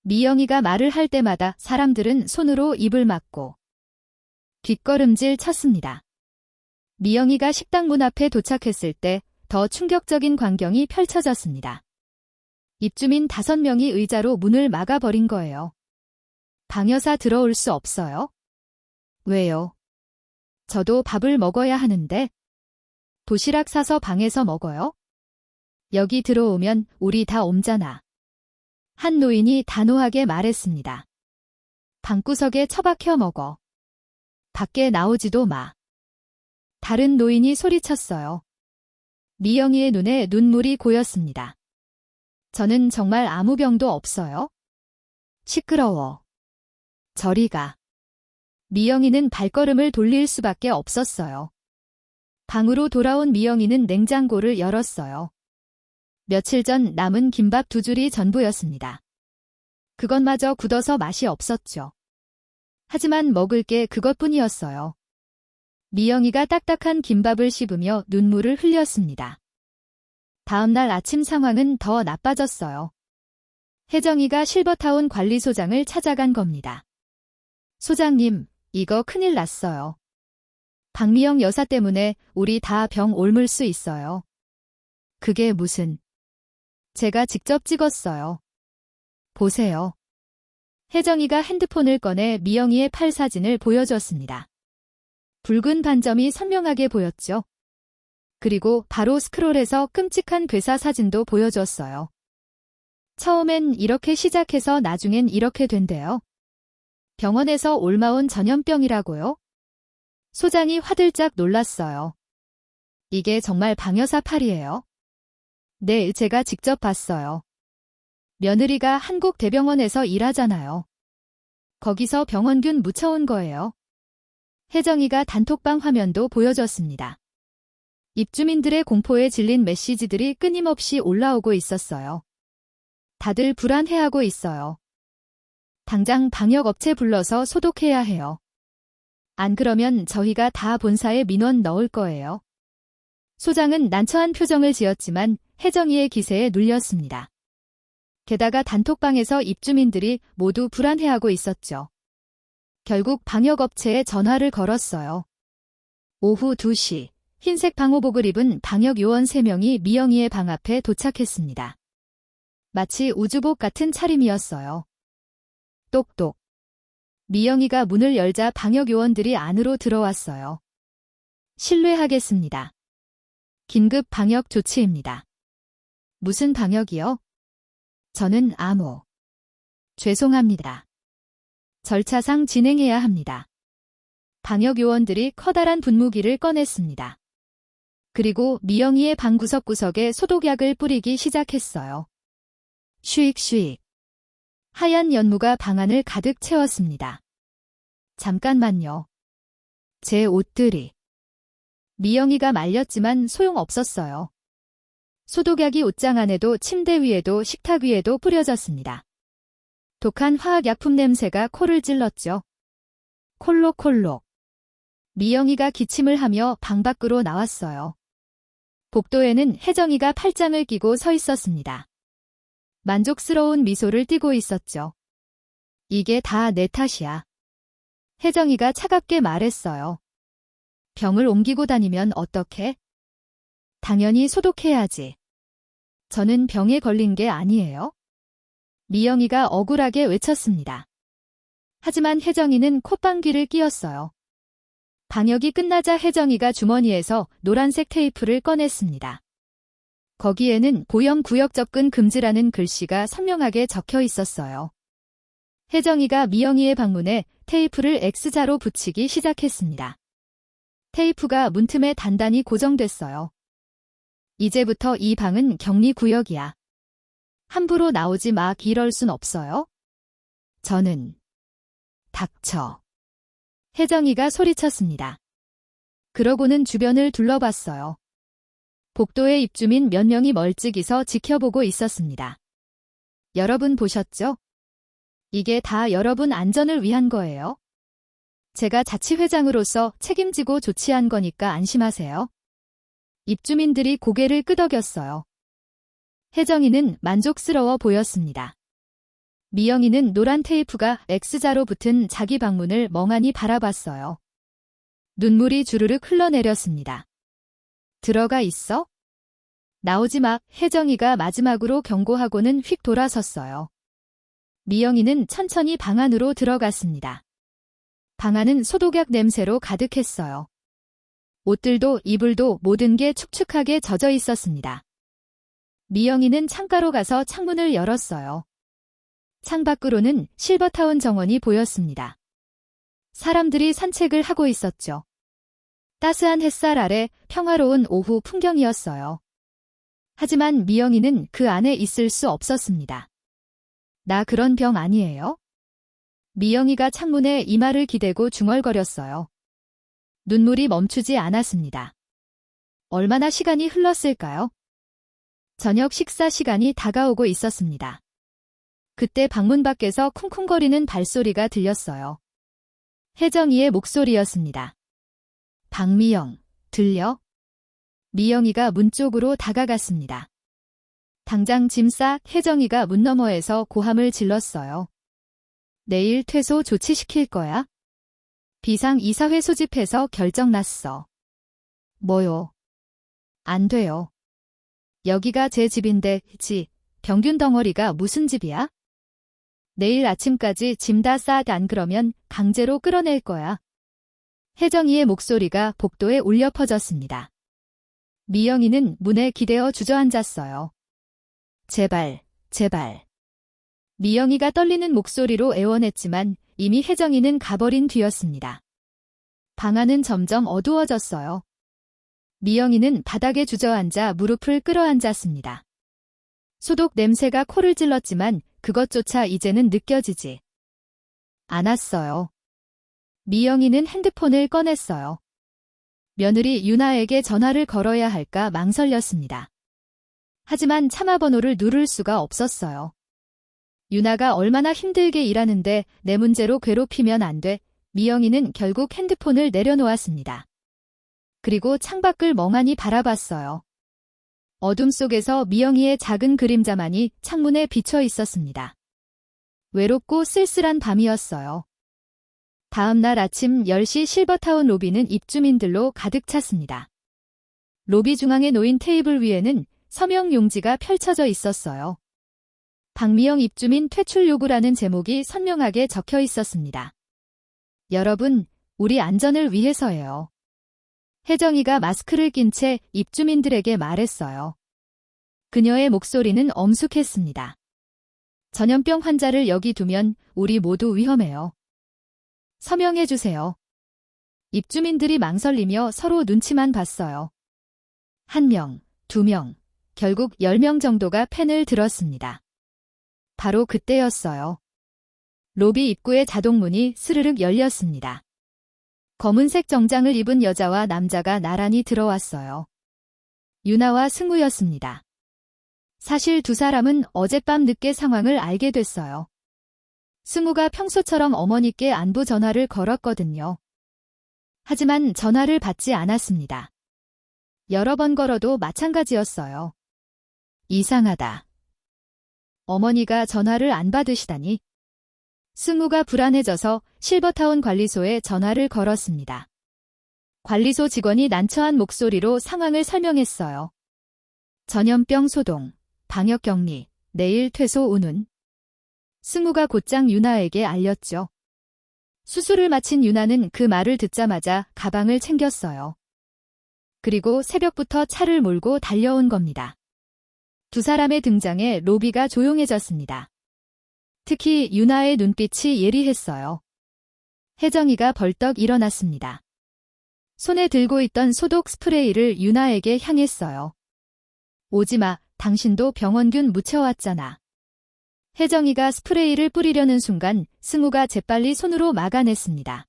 미영이가 말을 할 때마다 사람들은 손으로 입을 막고 뒷걸음질 쳤습니다. 미영이가 식당 문 앞에 도착했을 때 더 충격적인 광경이 펼쳐졌습니다. 입주민 5명이 의자로 문을 막아버린 거예요. 방 여사 들어올 수 없어요? 왜요? 저도 밥을 먹어야 하는데. 도시락 사서 방에서 먹어요? 여기 들어오면 우리 다 옮잖아. 한 노인이 단호하게 말했습니다. 방구석에 처박혀 먹어. 밖에 나오지도 마. 다른 노인이 소리쳤어요. 미영이의 눈에 눈물이 고였습니다. 저는 정말 아무 병도 없어요. 시끄러워. 저리 가. 미영이는 발걸음을 돌릴 수밖에 없었어요. 방으로 돌아온 미영이는 냉장고를 열었어요. 며칠 전 남은 김밥 2줄이 전부였습니다. 그것마저 굳어서 맛이 없었죠. 하지만 먹을 게 그것뿐이었어요. 미영이가 딱딱한 김밥을 씹으며 눈물을 흘렸습니다. 다음 날 아침 상황은 더 나빠졌어요. 혜정이가 실버타운 관리소장을 찾아간 겁니다. 소장님, 이거 큰일 났어요. 박미영 여사 때문에 우리 다 병 옮을 수 있어요. 그게 무슨... 제가 직접 찍었어요. 보세요. 혜정이가 핸드폰을 꺼내 미영이의 팔 사진을 보여줬습니다. 붉은 반점이 선명하게 보였죠. 그리고 바로 스크롤해서 끔찍한 괴사 사진도 보여줬어요. 처음엔 이렇게 시작해서 나중엔 이렇게 된대요. 병원에서 옮아온 전염병이라고요? 소장이 화들짝 놀랐어요. 이게 정말 방여사 팔이에요? 네, 제가 직접 봤어요. 며느리가 한국 대병원에서 일하잖아요. 거기서 병원균 묻혀온 거예요. 혜정이가 단톡방 화면도 보여줬습니다. 입주민들의 공포에 질린 메시지들이 끊임없이 올라오고 있었어요. 다들 불안해하고 있어요. 당장 방역업체 불러서 소독해야 해요. 안 그러면 저희가 다 본사에 민원 넣을 거예요. 소장은 난처한 표정을 지었지만 혜정이의 기세에 눌렸습니다. 게다가 단톡방에서 입주민들이 모두 불안해하고 있었죠. 결국 방역업체에 전화를 걸었어요. 오후 2시, 흰색 방호복을 입은 방역요원 3명이 미영이의 방 앞에 도착했습니다. 마치 우주복 같은 차림이었어요. 똑똑. 미영이가 문을 열자 방역요원들이 안으로 들어왔어요. 실례하겠습니다. 긴급 방역 조치입니다. 무슨 방역이요? 저는 암호. 죄송합니다. 절차상 진행해야 합니다. 방역요원들이 커다란 분무기를 꺼냈습니다. 그리고 미영이의 방 구석구석에 소독약을 뿌리기 시작했어요. 쉬익쉬익. 하얀 연무가 방 안을 가득 채웠습니다. 잠깐만요. 제 옷들이. 미영이가 말렸지만 소용없었어요. 소독약이 옷장 안에도 침대 위에도 식탁 위에도 뿌려졌습니다. 독한 화학약품 냄새가 코를 찔렀죠. 콜록콜록. 미영이가 기침을 하며 방 밖으로 나왔어요. 복도에는 혜정이가 팔짱을 끼고 서 있었습니다. 만족스러운 미소를 띠고 있었죠. 이게 다 내 탓이야. 혜정이가 차갑게 말했어요. 병을 옮기고 다니면 어떡해? 당연히 소독해야지. 저는 병에 걸린 게 아니에요. 미영이가 억울하게 외쳤습니다. 하지만 혜정이는 콧방귀를 뀌었어요. 방역이 끝나자 혜정이가 주머니에서 노란색 테이프를 꺼냈습니다. 거기에는 고형 구역 접근 금지라는 글씨가 선명하게 적혀 있었어요. 혜정이가 미영이의 방문에 테이프를 X자로 붙이기 시작했습니다. 테이프가 문틈에 단단히 고정됐어요. 이제부터 이 방은 격리구역이야. 함부로 나오지 마. 이럴 순 없어요. 저는 닥쳐. 혜정이가 소리쳤습니다. 그러고는 주변을 둘러봤어요. 복도의 입주민 몇 명이 멀찍이 서 지켜보고 있었습니다. 여러분 보셨죠? 이게 다 여러분 안전을 위한 거예요. 제가 자치회장으로서 책임지고 조치한 거니까 안심하세요. 입주민들이 고개를 끄덕였어요. 혜정이는 만족스러워 보였습니다. 미영이는 노란 테이프가 X자로 붙은 자기 방문을 멍하니 바라봤어요. 눈물이 주르륵 흘러내렸습니다. 들어가 있어? 나오지 마. 혜정이가 마지막으로 경고하고는 휙 돌아섰어요. 미영이는 천천히 방 안으로 들어갔습니다. 방 안은 소독약 냄새로 가득했어요. 옷들도 이불도 모든 게 축축하게 젖어 있었습니다. 미영이는 창가로 가서 창문을 열었어요. 창밖으로는 실버타운 정원이 보였습니다. 사람들이 산책을 하고 있었죠. 따스한 햇살 아래 평화로운 오후 풍경이었어요. 하지만 미영이는 그 안에 있을 수 없었습니다. 나 그런 병 아니에요? 미영이가 창문에 이마를 기대고 중얼거렸어요. 눈물이 멈추지 않았습니다. 얼마나 시간이 흘렀을까요? 저녁 식사 시간이 다가오고 있었습니다. 그때 방문 밖에서 쿵쿵거리는 발소리가 들렸어요. 혜정이의 목소리였습니다. 박미영, 들려? 미영이가 문 쪽으로 다가갔습니다. 당장 짐 싸. 혜정이가 문 너머에서 고함을 질렀어요. 내일 퇴소 조치시킬 거야? 비상이사회 소집해서 결정 났어. 뭐요? 안 돼요. 여기가 제 집인데, 병균 덩어리가 무슨 집이야? 내일 아침까지 짐 다 싸. 안 그러면 강제로 끌어낼 거야. 혜정이의 목소리가 복도에 울려 퍼졌습니다. 미영이는 문에 기대어 주저앉았어요. 제발, 제발. 미영이가 떨리는 목소리로 애원했지만 이미 혜정이는 가버린 뒤였습니다. 방 안은 점점 어두워졌어요. 미영이는 바닥에 주저앉아 무릎을 끌어앉았습니다. 소독 냄새가 코를 찔렀지만 그것조차 이제는 느껴지지 않았어요. 미영이는 핸드폰을 꺼냈어요. 며느리 유나에게 전화를 걸어야 할까 망설였습니다. 하지만 차마번호를 누를 수가 없었어요. 유나가 얼마나 힘들게 일하는데 내 문제로 괴롭히면 안 돼. 미영이는 결국 핸드폰을 내려놓았습니다. 그리고 창밖을 멍하니 바라봤어요. 어둠 속에서 미영이의 작은 그림자만이 창문에 비쳐 있었습니다. 외롭고 쓸쓸한 밤이었어요. 다음 날 아침 10시 실버타운 로비는 입주민들로 가득 찼습니다. 로비 중앙에 놓인 테이블 위에는 서명 용지가 펼쳐져 있었어요. 박미영 입주민 퇴출 요구라는 제목이 선명하게 적혀 있었습니다. 여러분, 우리 안전을 위해서예요. 혜정이가 마스크를 낀 채 입주민들에게 말했어요. 그녀의 목소리는 엄숙했습니다. 전염병 환자를 여기 두면 우리 모두 위험해요. 서명해주세요. 입주민들이 망설이며 서로 눈치만 봤어요. 1명, 2명, 결국 10명 정도가 펜을 들었습니다. 바로 그때였어요. 로비 입구의 자동문이 스르륵 열렸습니다. 검은색 정장을 입은 여자와 남자가 나란히 들어왔어요. 유나와 승우였습니다. 사실 두 사람은 어젯밤 늦게 상황을 알게 됐어요. 승우가 평소처럼 어머니께 안부 전화를 걸었거든요. 하지만 전화를 받지 않았습니다. 여러 번 걸어도 마찬가지였어요. 이상하다. 어머니가 전화를 안 받으시다니. 승우가 불안해져서 실버타운 관리소에 전화를 걸었습니다. 관리소 직원이 난처한 목소리로 상황을 설명했어요. 전염병 소동, 방역격리, 내일 퇴소 운운. 승우가 곧장 유나에게 알렸죠. 수술을 마친 유나는 그 말을 듣자마자 가방을 챙겼어요. 그리고 새벽부터 차를 몰고 달려온 겁니다. 두 사람의 등장에 로비가 조용해졌습니다. 특히 유나의 눈빛이 예리했어요. 혜정이가 벌떡 일어났습니다. 손에 들고 있던 소독 스프레이를 유나에게 향했어요. 오지마, 당신도 병원균 묻혀왔잖아. 혜정이가 스프레이를 뿌리려는 순간 승우가 재빨리 손으로 막아냈습니다.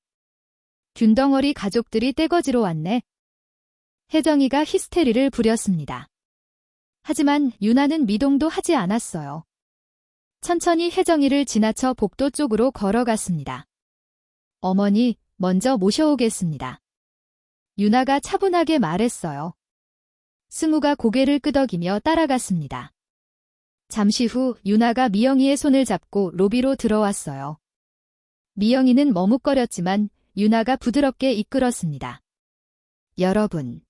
균덩어리 가족들이 떼거지로 왔네. 혜정이가 히스테리를 부렸습니다. 하지만 유나는 미동도 하지 않았어요. 천천히 혜정이를 지나쳐 복도 쪽으로 걸어갔습니다. 어머니, 먼저 모셔오겠습니다. 유나가 차분하게 말했어요. 승우가 고개를 끄덕이며 따라갔습니다. 잠시 후 유나가 미영이의 손을 잡고 로비로 들어왔어요. 미영이는 머뭇거렸지만 유나가 부드럽게 이끌었습니다. 여러분.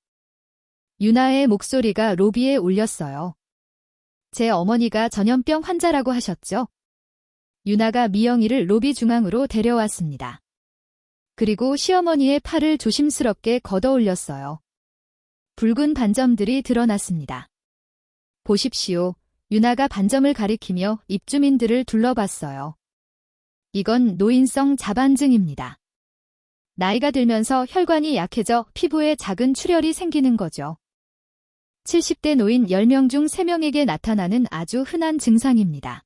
유나의 목소리가 로비에 울렸어요. 제 어머니가 전염병 환자라고 하셨죠? 유나가 미영이를 로비 중앙으로 데려왔습니다. 그리고 시어머니의 팔을 조심스럽게 걷어올렸어요. 붉은 반점들이 드러났습니다. 보십시오. 유나가 반점을 가리키며 입주민들을 둘러봤어요. 이건 노인성 자반증입니다. 나이가 들면서 혈관이 약해져 피부에 작은 출혈이 생기는 거죠. 70대 노인 10명 중 3명에게 나타나는 아주 흔한 증상입니다.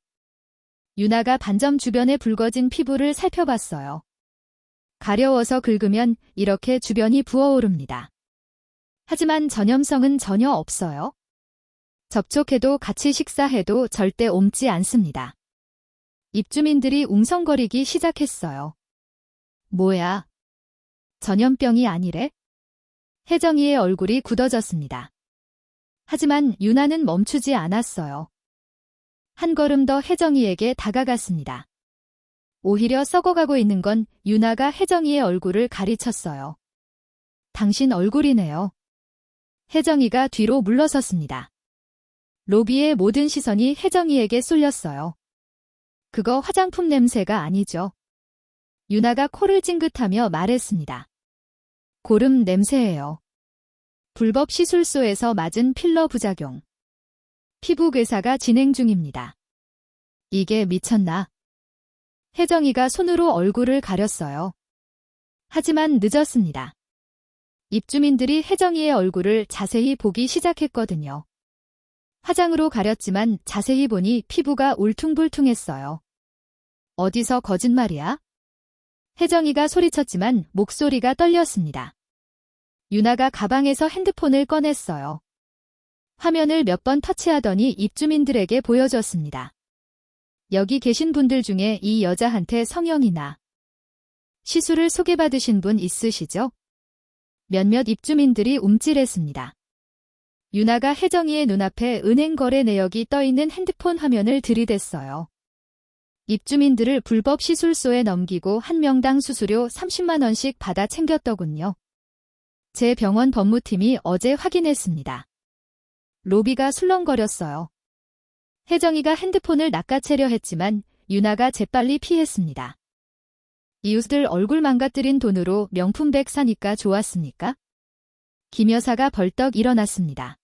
유나가 반점 주변에 붉어진 피부를 살펴봤어요. 가려워서 긁으면 이렇게 주변이 부어오릅니다. 하지만 전염성은 전혀 없어요. 접촉해도 같이 식사해도 절대 옮지 않습니다. 입주민들이 웅성거리기 시작했어요. 뭐야? 전염병이 아니래? 혜정이의 얼굴이 굳어졌습니다. 하지만 유나는 멈추지 않았어요. 한 걸음 더 혜정이에게 다가갔습니다. 오히려 썩어가고 있는 건 유나가 혜정이의 얼굴을 가리쳤어요. 당신 얼굴이네요. 혜정이가 뒤로 물러섰습니다. 로비의 모든 시선이 혜정이에게 쏠렸어요. 그거 화장품 냄새가 아니죠. 유나가 코를 찡긋하며 말했습니다. 고름 냄새예요. 불법 시술소에서 맞은 필러 부작용. 피부 괴사가 진행 중입니다. 이게 미쳤나? 혜정이가 손으로 얼굴을 가렸어요. 하지만 늦었습니다. 입주민들이 혜정이의 얼굴을 자세히 보기 시작했거든요. 화장으로 가렸지만 자세히 보니 피부가 울퉁불퉁했어요. 어디서 거짓말이야? 혜정이가 소리쳤지만 목소리가 떨렸습니다. 유나가 가방에서 핸드폰을 꺼냈어요. 화면을 몇 번 터치하더니 입주민들에게 보여줬습니다. 여기 계신 분들 중에 이 여자한테 성형이나 시술을 소개받으신 분 있으시죠? 몇몇 입주민들이 움찔했습니다. 유나가 혜정이의 눈앞에 은행 거래 내역이 떠있는 핸드폰 화면을 들이댔어요. 입주민들을 불법 시술소에 넘기고 한 명당 수수료 30만 원씩 받아 챙겼더군요. 제 병원 법무팀이 어제 확인했습니다. 로비가 술렁거렸어요. 혜정이가 핸드폰을 낚아채려 했지만 유나가 재빨리 피했습니다. 이웃들 얼굴 망가뜨린 돈으로 명품백 사니까 좋았습니까? 김 여사가 벌떡 일어났습니다.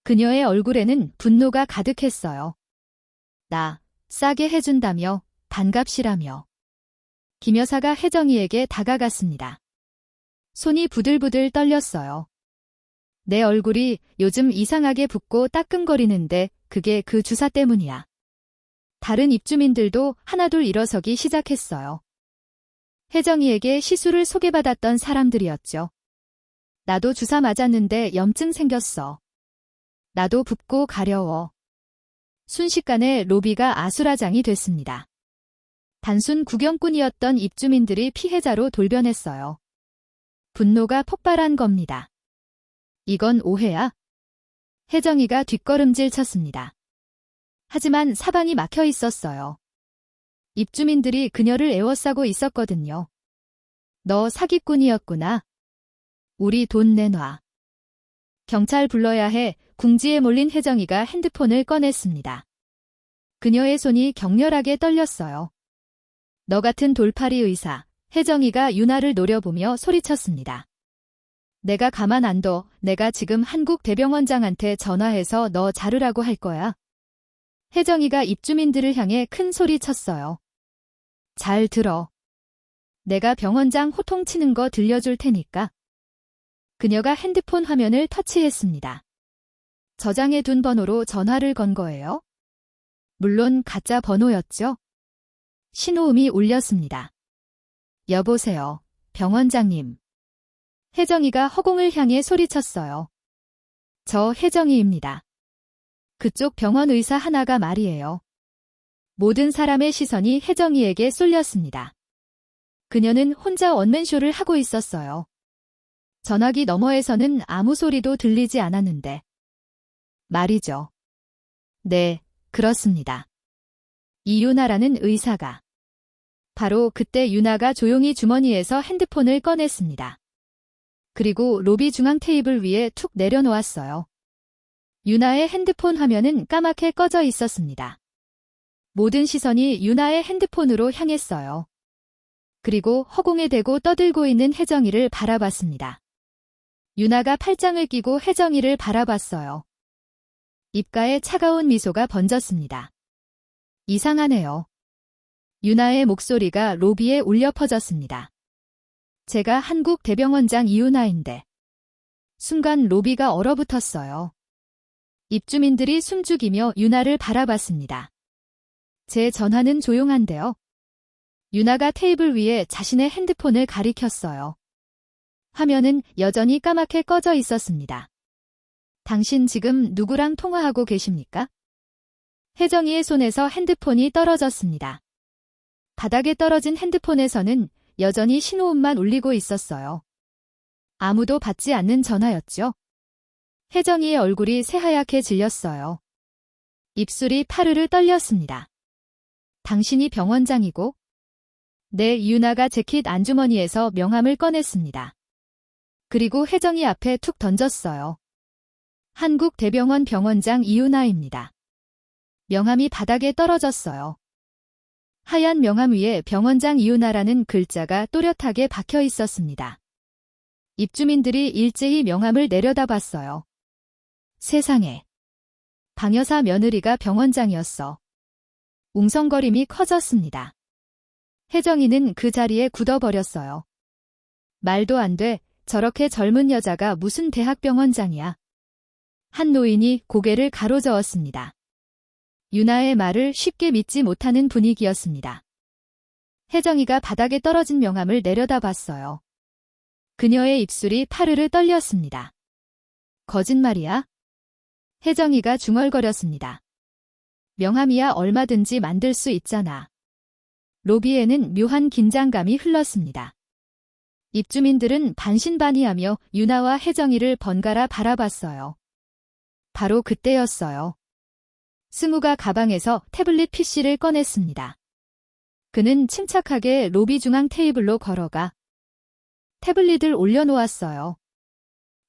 그녀의 얼굴에는 분노가 가득했어요. 나 싸게 해준다며 반갑시라며. 김 여사가 혜정이에게 다가갔습니다. 손이 부들부들 떨렸어요. 내 얼굴이 요즘 이상하게 붓고 따끔거리는데 그게 그 주사 때문이야. 다른 입주민들도 하나둘 일어서기 시작했어요. 혜정이에게 시술을 소개받았던 사람들이었죠. 나도 주사 맞았는데 염증 생겼어. 나도 붓고 가려워. 순식간에 로비가 아수라장이 됐습니다. 단순 구경꾼이었던 입주민들이 피해자로 돌변했어요. 분노가 폭발한 겁니다. 이건 오해야? 혜정이가 뒷걸음질 쳤습니다. 하지만 사방이 막혀 있었어요. 입주민들이 그녀를 에워싸고 있었거든요. 너 사기꾼이었구나. 우리 돈 내놔. 경찰 불러야 해. 궁지에 몰린 혜정이가 핸드폰을 꺼냈습니다. 그녀의 손이 격렬하게 떨렸어요. 너 같은 돌팔이 의사. 혜정이가 유나를 노려보며 소리쳤습니다. 내가 가만 안 둬. 내가 지금 한국 대병원장한테 전화해서 너 자르라고 할 거야. 혜정이가 입주민들을 향해 큰 소리 쳤어요. 잘 들어. 내가 병원장 호통치는 거 들려줄 테니까. 그녀가 핸드폰 화면을 터치했습니다. 저장해둔 번호로 전화를 건 거예요? 물론 가짜 번호였죠. 신호음이 울렸습니다. 여보세요, 병원장님. 혜정이가 허공을 향해 소리쳤어요. 저 혜정이입니다. 그쪽 병원 의사 하나가 말이에요. 모든 사람의 시선이 혜정이에게 쏠렸습니다. 그녀는 혼자 원맨쇼를 하고 있었어요. 전화기 너머에서는 아무 소리도 들리지 않았는데. 말이죠. 네, 그렇습니다. 이유나라는 의사가. 바로 그때 유나가 조용히 주머니에서 핸드폰을 꺼냈습니다. 그리고 로비 중앙 테이블 위에 툭 내려놓았어요. 유나의 핸드폰 화면은 까맣게 꺼져 있었습니다. 모든 시선이 유나의 핸드폰으로 향했어요. 그리고 허공에 대고 떠들고 있는 혜정이를 바라봤습니다. 유나가 팔짱을 끼고 혜정이를 바라봤어요. 입가에 차가운 미소가 번졌습니다. 이상하네요. 유나의 목소리가 로비에 울려 퍼졌습니다. 제가 한국 대병원장 이유나인데. 순간 로비가 얼어붙었어요. 입주민들이 숨죽이며 유나를 바라봤습니다. 제 전화는 조용한데요. 유나가 테이블 위에 자신의 핸드폰을 가리켰어요. 화면은 여전히 까맣게 꺼져 있었습니다. 당신 지금 누구랑 통화하고 계십니까? 혜정이의 손에서 핸드폰이 떨어졌습니다. 바닥에 떨어진 핸드폰에서는 여전히 신호음만 울리고 있었어요. 아무도 받지 않는 전화였죠. 혜정이의 얼굴이 새하얗게 질렸어요. 입술이 파르르 떨렸습니다. 당신이 병원장이고? 네, 유나가 재킷 안주머니에서 명함을 꺼냈습니다. 그리고 혜정이 앞에 툭 던졌어요. 한국 대병원 병원장 이유나입니다. 명함이 바닥에 떨어졌어요. 하얀 명함 위에 병원장 이유나라는 글자가 또렷하게 박혀 있었습니다. 입주민들이 일제히 명함을 내려다봤어요. 세상에. 방여사 며느리가 병원장이었어. 웅성거림이 커졌습니다. 혜정이는 그 자리에 굳어버렸어요. 말도 안 돼. 저렇게 젊은 여자가 무슨 대학병원장이야. 한 노인이 고개를 가로저었습니다. 유나의 말을 쉽게 믿지 못하는 분위기였습니다. 혜정이가 바닥에 떨어진 명함을 내려다봤어요. 그녀의 입술이 파르르 떨렸습니다. 거짓말이야? 혜정이가 중얼거렸습니다. 명함이야 얼마든지 만들 수 있잖아. 로비에는 묘한 긴장감이 흘렀습니다. 입주민들은 반신반의하며 유나와 혜정이를 번갈아 바라봤어요. 바로 그때였어요. 승우가 가방에서 태블릿 PC를 꺼냈습니다. 그는 침착하게 로비 중앙 테이블로 걸어가 태블릿을 올려놓았어요.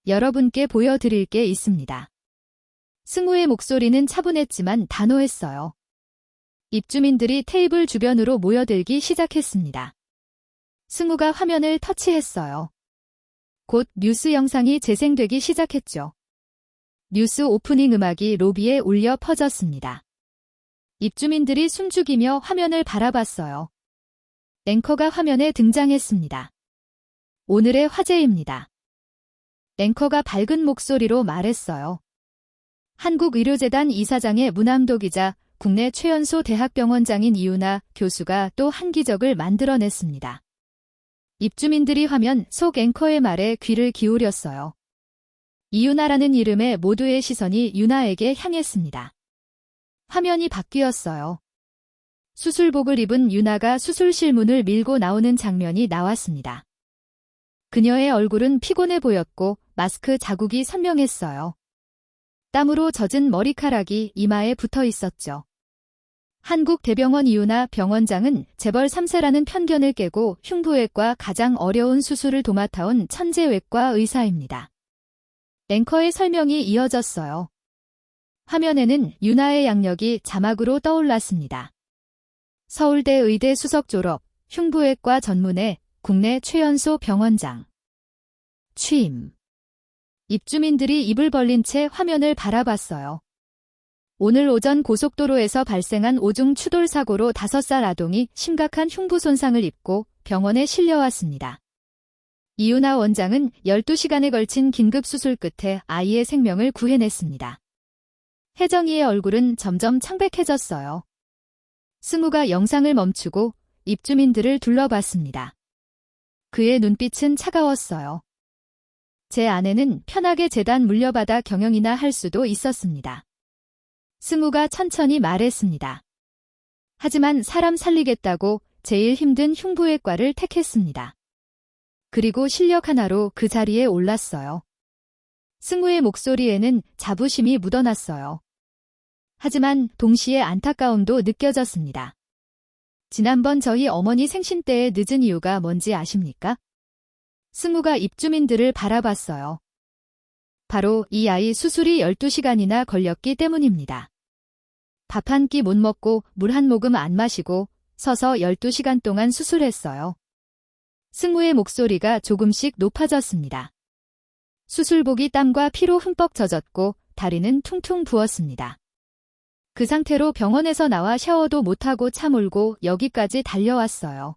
여러분께 보여드릴 게 있습니다. 승우의 목소리는 차분했지만 단호했어요. 입주민들이 테이블 주변으로 모여들기 시작했습니다. 승우가 화면을 터치했어요. 곧 뉴스 영상이 재생되기 시작했죠. 뉴스 오프닝 음악이 로비에 울려 퍼졌습니다. 입주민들이 숨죽이며 화면을 바라봤어요. 앵커가 화면에 등장했습니다. 오늘의 화제입니다. 앵커가 밝은 목소리로 말했어요. 한국의료재단 이사장의 문암도 기자, 국내 최연소 대학병원장인 이유나 교수가 또 한 기적을 만들어냈습니다. 입주민들이 화면 속 앵커의 말에 귀를 기울였어요. 이유나라는 이름에 모두의 시선이 유나에게 향했습니다. 화면이 바뀌었어요. 수술복을 입은 유나가 수술실 문을 밀고 나오는 장면이 나왔습니다. 그녀의 얼굴은 피곤해 보였고 마스크 자국이 선명했어요. 땀으로 젖은 머리카락이 이마에 붙어 있었죠. 한국 대병원 이유나 병원장은 재벌 3세라는 편견을 깨고 흉부외과 가장 어려운 수술을 도맡아온 천재외과 의사입니다. 앵커의 설명이 이어졌어요. 화면에는 유나의 양력이 자막으로 떠올랐습니다. 서울대 의대 수석 졸업, 흉부외과 전문의, 국내 최연소 병원장. 취임. 입주민들이 입을 벌린 채 화면을 바라봤어요. 오늘 오전 고속도로에서 발생한 오중 추돌 사고로 5살 아동이 심각한 흉부 손상을 입고 병원에 실려왔습니다. 이유나 원장은 12시간에 걸친 긴급 수술 끝에 아이의 생명을 구해냈습니다. 혜정이의 얼굴은 점점 창백해졌어요. 승우가 영상을 멈추고 입주민들을 둘러봤습니다. 그의 눈빛은 차가웠어요. 제 아내는 편하게 재단 물려받아 경영이나 할 수도 있었습니다. 승우가 천천히 말했습니다. 하지만 사람 살리겠다고 제일 힘든 흉부외과를 택했습니다. 그리고 실력 하나로 그 자리에 올랐어요. 승우의 목소리에는 자부심이 묻어났어요. 하지만 동시에 안타까움도 느껴졌습니다. 지난번 저희 어머니 생신 때의 늦은 이유가 뭔지 아십니까? 승우가 입주민들을 바라봤어요. 바로 이 아이 수술이 12시간이나 걸렸기 때문입니다. 밥 한 끼 못 먹고 물 한 모금 안 마시고 서서 12시간 동안 수술했어요. 승우의 목소리가 조금씩 높아졌습니다. 수술복이 땀과 피로 흠뻑 젖었고 다리는 퉁퉁 부었습니다. 그 상태로 병원에서 나와 샤워도 못하고 차 몰고 여기까지 달려왔어요.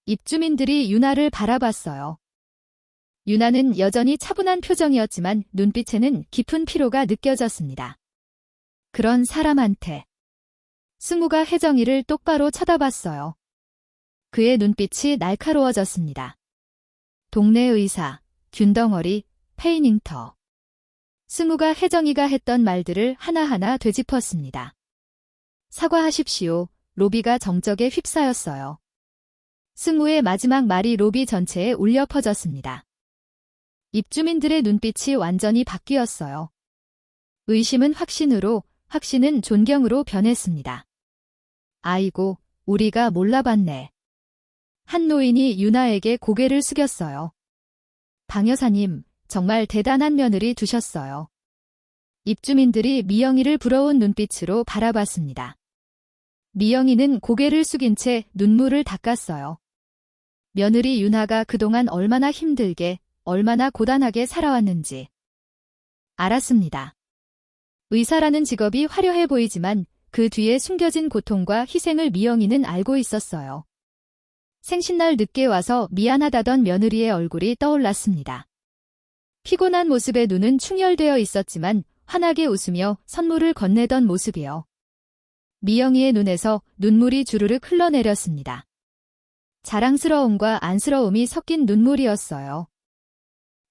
입주민들이 유나를 바라봤어요. 유나는 여전히 차분한 표정이었지만 눈빛에는 깊은 피로가 느껴졌습니다. 그런 사람한테 승우가 혜정이를 똑바로 쳐다봤어요. 그의 눈빛이 날카로워졌습니다. 동네 의사, 균덩어리, 페이닝터. 승우가 혜정이가 했던 말들을 하나하나 되짚었습니다. 사과하십시오. 로비가 정적에 휩싸였어요. 승우의 마지막 말이 로비 전체에 울려 퍼졌습니다. 입주민들의 눈빛이 완전히 바뀌었어요. 의심은 확신으로, 확신은 존경으로 변했습니다. 아이고, 우리가 몰라봤네. 한 노인이 유나에게 고개를 숙였어요. 방 여사님, 정말 대단한 며느리 두셨어요. 입주민들이 미영이를 부러운 눈빛으로 바라봤습니다. 미영이는 고개를 숙인 채 눈물을 닦았어요. 며느리 유나가 그동안 얼마나 힘들게, 얼마나 고단하게 살아왔는지 알았습니다. 의사라는 직업이 화려해 보이지만 그 뒤에 숨겨진 고통과 희생을 미영이는 알고 있었어요. 생신날 늦게 와서 미안하다던 며느리의 얼굴이 떠올랐습니다. 피곤한 모습에 눈은 충혈되어 있었지만 환하게 웃으며 선물을 건네던 모습이요. 미영이의 눈에서 눈물이 주르륵 흘러내렸습니다. 자랑스러움과 안쓰러움이 섞인 눈물이었어요.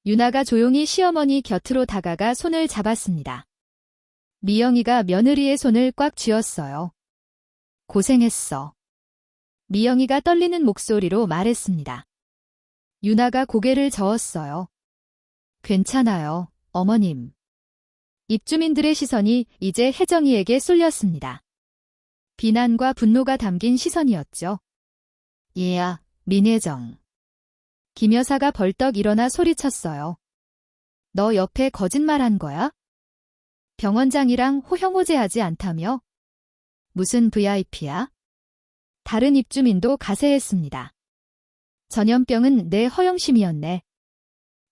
유나가 조용히 시어머니 곁으로 다가가 손을 잡았습니다. 미영이가 며느리의 손을 꽉 쥐었어요. 고생했어. 미영이가 떨리는 목소리로 말했습니다. 유나가 고개를 저었어요. 괜찮아요, 어머님. 입주민들의 시선이 이제 혜정이에게 쏠렸습니다. 비난과 분노가 담긴 시선이었죠. 얘야, 민혜정. 김 여사가 벌떡 일어나 소리쳤어요. 너 옆에 거짓말한 거야? 병원장이랑 호형호재하지 않다며? 무슨 VIP야? 다른 입주민도 가세했습니다. 전염병은 내 허영심이었네.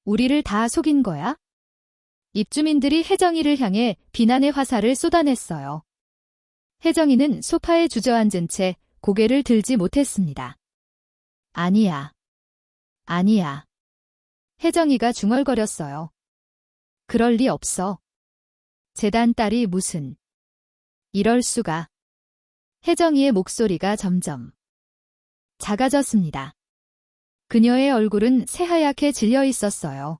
우리를 다 속인 거야? 입주민들이 혜정이를 향해 비난의 화살을 쏟아냈어요. 혜정이는 소파에 주저앉은 채 고개를 들지 못했습니다. 아니야. 아니야. 혜정이가 중얼거렸어요. 그럴 리 없어. 재단 딸이 무슨. 이럴 수가. 혜정이의 목소리가 점점 작아졌습니다. 그녀의 얼굴은 새하얗게 질려 있었어요.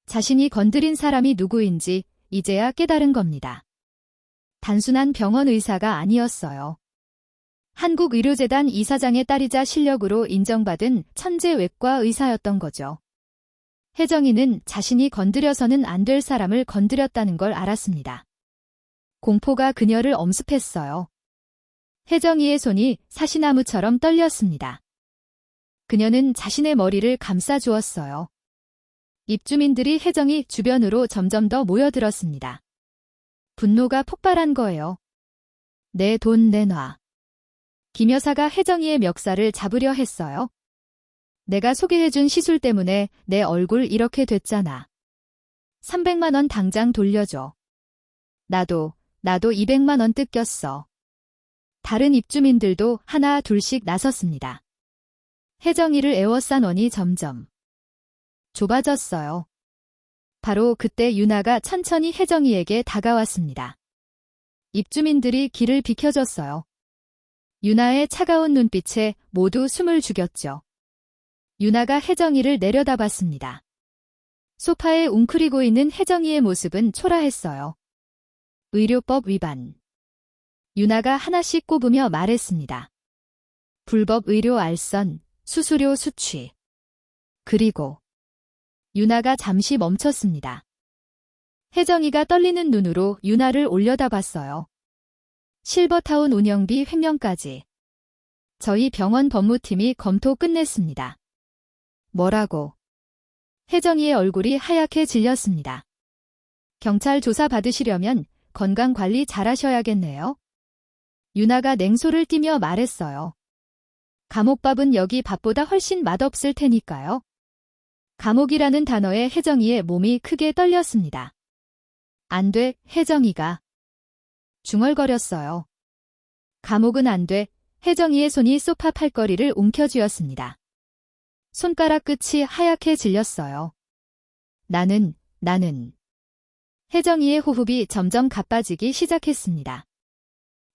자신이 건드린 사람이 누구인지 이제야 깨달은 겁니다. 단순한 병원 의사가 아니었어요. 한국의료재단 이사장의 딸이자 실력으로 인정받은 천재 외과 의사였던 거죠. 혜정이는 자신이 건드려서는 안 될 사람을 건드렸다는 걸 알았습니다. 공포가 그녀를 엄습했어요. 혜정이의 손이 사시나무처럼 떨렸습니다. 그녀는 자신의 머리를 감싸주었어요. 입주민들이 혜정이 주변으로 점점 더 모여들었습니다. 분노가 폭발한 거예요. 내 돈 내놔. 김 여사가 혜정이의 멱살을 잡으려 했어요. 내가 소개해준 시술 때문에 내 얼굴 이렇게 됐잖아. 300만 원 당장 돌려줘. 나도 200만 원 뜯겼어. 다른 입주민들도 하나 둘씩 나섰습니다. 혜정이를 에워싼 원이 점점 좁아졌어요. 바로 그때 유나가 천천히 혜정이에게 다가왔습니다. 입주민들이 길을 비켜줬어요. 유나의 차가운 눈빛에 모두 숨을 죽였죠. 유나가 혜정이를 내려다봤습니다. 소파에 웅크리고 있는 혜정이의 모습은 초라했어요. 의료법 위반. 유나가 하나씩 꼽으며 말했습니다. 불법 의료 알선, 수수료 수취. 그리고 유나가 잠시 멈췄습니다. 혜정이가 떨리는 눈으로 유나를 올려다봤어요. 실버타운 운영비 횡령까지. 저희 병원 법무팀이 검토 끝냈습니다. 뭐라고? 혜정이의 얼굴이 하얗게 질렸습니다. 경찰 조사 받으시려면 건강관리 잘하셔야겠네요. 유나가 냉소를 띠며 말했어요. 감옥밥은 여기 밥보다 훨씬 맛없을 테니까요. 감옥이라는 단어에 혜정이의 몸이 크게 떨렸습니다. 안 돼, 혜정이가. 중얼거렸어요. 감옥은 안 돼. 혜정이의 손이 소파 팔걸이를 움켜쥐었습니다. 손가락 끝이 하얗게 질렸어요. 나는. 혜정이의 호흡이 점점 가빠지기 시작했습니다.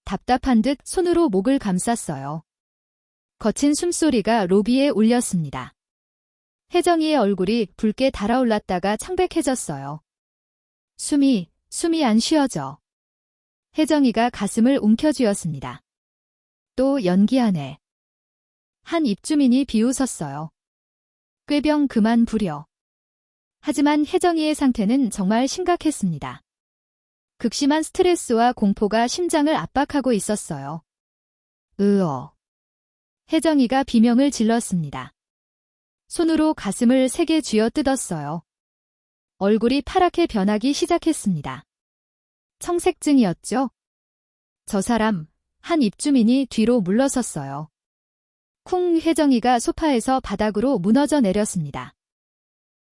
답답한 듯 손으로 목을 감쌌어요. 거친 숨소리가 로비에 울렸습니다. 혜정이의 얼굴이 붉게 달아올랐다가 창백해졌어요. 숨이 안 쉬어져. 혜정이가 가슴을 움켜쥐었습니다. 또 연기하네. 한 입주민이 비웃었어요. 꾀병 그만 부려. 하지만 혜정이의 상태는 정말 심각했습니다. 극심한 스트레스와 공포가 심장을 압박하고 있었어요. 으어. 혜정이가 비명을 질렀습니다. 손으로 가슴을 세게 쥐어뜯었어요. 얼굴이 파랗게 변하기 시작했습니다. 청색증이었죠? 저 사람, 한 입주민이 뒤로 물러섰어요. 쿵. 혜정이가 소파에서 바닥으로 무너져 내렸습니다.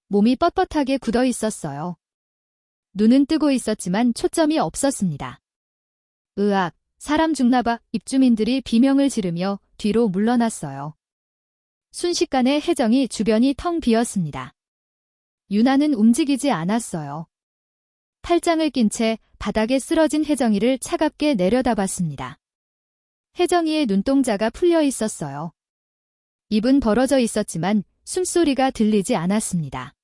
몸이 뻣뻣하게 굳어 있었어요. 눈은 뜨고 있었지만 초점이 없었습니다. 으악, 사람 죽나봐. 입주민들이 비명을 지르며 뒤로 물러났어요. 순식간에 혜정이 주변이 텅 비었습니다. 유나는 움직이지 않았어요. 팔짱을 낀 채 바닥에 쓰러진 혜정이를 차갑게 내려다봤습니다. 혜정이의 눈동자가 풀려 있었어요. 입은 벌어져 있었지만 숨소리가 들리지 않았습니다.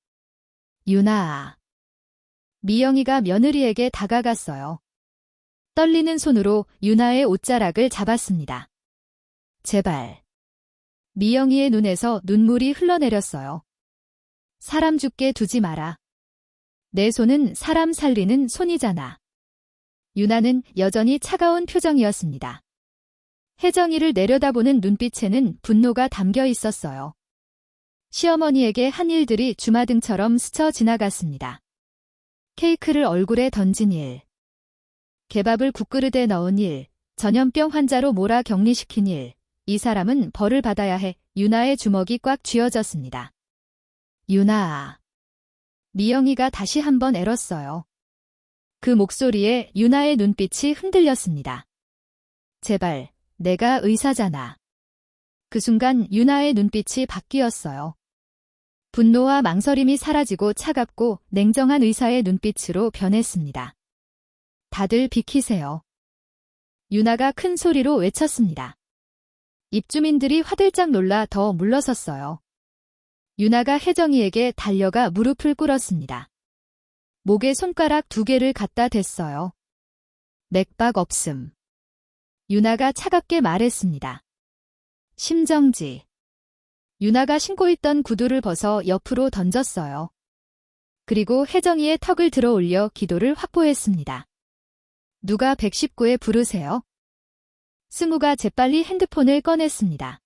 유나아. 미영이가 며느리에게 다가갔어요. 떨리는 손으로 유나의 옷자락을 잡았습니다. 제발. 미영이의 눈에서 눈물이 흘러내렸어요. 사람 죽게 두지 마라. 내 손은 사람 살리는 손이잖아. 유나는 여전히 차가운 표정이었습니다. 혜정이를 내려다보는 눈빛에는 분노가 담겨 있었어요. 시어머니에게 한 일들이 주마등처럼 스쳐 지나갔습니다. 케이크를 얼굴에 던진 일, 개밥을 국그릇에 넣은 일, 전염병 환자로 몰아 격리시킨 일, 이 사람은 벌을 받아야 해. 유나의 주먹이 꽉 쥐어졌습니다. 유나아. 미영이가 다시 한번 애렀어요. 그 목소리에 유나의 눈빛이 흔들렸습니다. 제발, 내가 의사잖아. 그 순간 유나의 눈빛이 바뀌었어요. 분노와 망설임이 사라지고 차갑고 냉정한 의사의 눈빛으로 변했습니다. 다들 비키세요. 유나가 큰 소리로 외쳤습니다. 입주민들이 화들짝 놀라 더 물러섰어요. 유나가 혜정이에게 달려가 무릎을 꿇었습니다. 목에 손가락 2개를 갖다 댔어요. 맥박 없음. 유나가 차갑게 말했습니다. 심정지. 유나가 신고 있던 구두를 벗어 옆으로 던졌어요. 그리고 혜정이의 턱을 들어 올려 기도를 확보했습니다. 누가 119에 부르세요? 승우가 재빨리 핸드폰을 꺼냈습니다.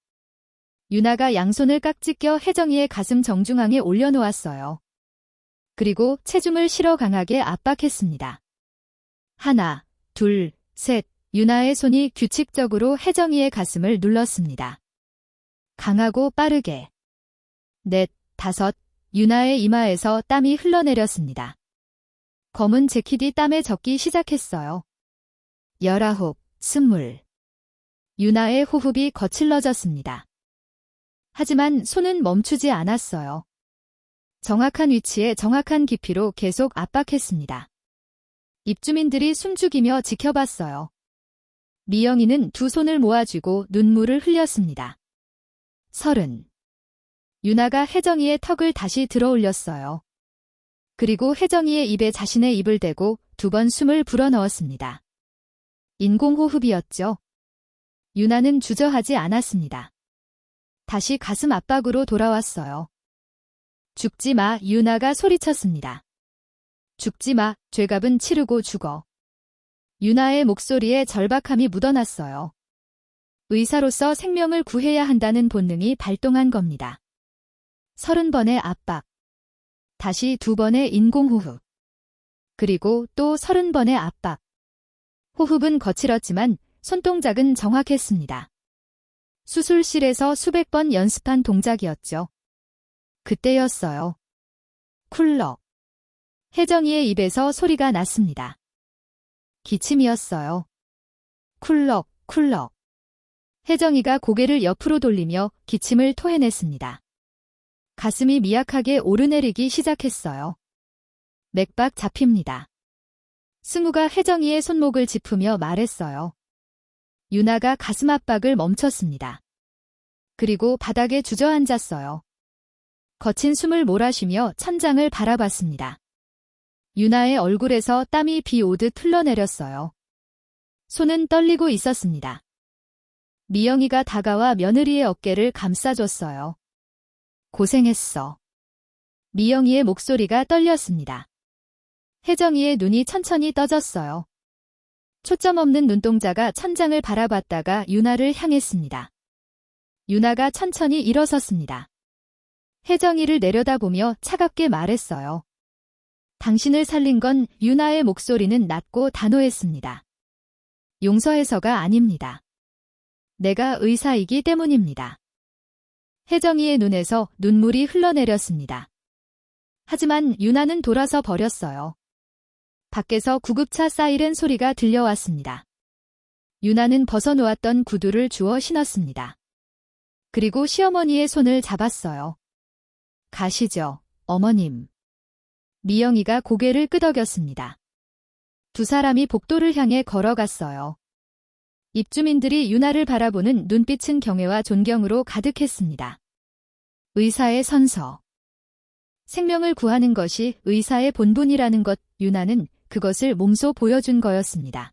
유나가 양손을 깍지 껴 혜정이의 가슴 정중앙에 올려놓았어요. 그리고 체중을 실어 강하게 압박했습니다. 하나, 둘, 셋. 유나의 손이 규칙적으로 혜정이의 가슴을 눌렀습니다. 강하고 빠르게. 넷, 다섯. 유나의 이마에서 땀이 흘러내렸습니다. 검은 재킷이 땀에 젖기 시작했어요. 19, 20. 유나의 호흡이 거칠러졌습니다. 하지만 손은 멈추지 않았어요. 정확한 위치에 정확한 깊이로 계속 압박했습니다. 입주민들이 숨죽이며 지켜봤어요. 미영이는 두 손을 모아쥐고 눈물을 흘렸습니다. 30. 유나가 혜정이의 턱을 다시 들어 올렸어요. 그리고 혜정이의 입에 자신의 입을 대고 2번 숨을 불어넣었습니다. 인공호흡이었죠. 유나는 주저하지 않았습니다. 다시 가슴 압박으로 돌아왔어요. 죽지 마. 유나가 소리쳤습니다. 죽지 마. 죄값은 치르고 죽어. 유나의 목소리에 절박함이 묻어났어요. 의사로서 생명을 구해야 한다는 본능이 발동한 겁니다. 30번의 압박. 다시 2번의 인공호흡. 그리고 또 30번의 압박. 호흡은 거칠었지만 손동작은 정확했습니다. 수술실에서 수백 번 연습한 동작이었죠. 그때였어요. 쿨럭. 혜정이의 입에서 소리가 났습니다. 기침이었어요. 쿨럭, 쿨럭. 혜정이가 고개를 옆으로 돌리며 기침을 토해냈습니다. 가슴이 미약하게 오르내리기 시작했어요. 맥박 잡힙니다. 승우가 혜정이의 손목을 짚으며 말했어요. 유나가 가슴 압박을 멈췄습니다. 그리고 바닥에 주저앉았어요. 거친 숨을 몰아쉬며 천장을 바라봤습니다. 유나의 얼굴에서 땀이 비 오듯 흘러내렸어요. 손은 떨리고 있었습니다. 미영이가 다가와 며느리의 어깨를 감싸줬어요. 고생했어. 미영이의 목소리가 떨렸습니다. 혜정이의 눈이 천천히 떠졌어요. 초점 없는 눈동자가 천장을 바라봤다가 유나를 향했습니다. 유나가 천천히 일어섰습니다. 혜정이를 내려다보며 차갑게 말했어요. 당신을 살린 건 유나의 목소리는 낮고 단호했습니다. 용서해서가 아닙니다. 내가 의사이기 때문입니다. 혜정이의 눈에서 눈물이 흘러내렸습니다. 하지만 유나는 돌아서 버렸어요. 밖에서 구급차 사이렌 소리가 들려왔습니다. 유나는 벗어놓았던 구두를 주워 신었습니다. 그리고 시어머니의 손을 잡았어요. 가시죠, 어머님. 미영이가 고개를 끄덕였습니다. 두 사람이 복도를 향해 걸어갔어요. 입주민들이 유나를 바라보는 눈빛은 경애와 존경으로 가득했습니다. 의사의 선서. 생명을 구하는 것이 의사의 본분이라는 것, 유나는 그것을 몸소 보여준 거였습니다.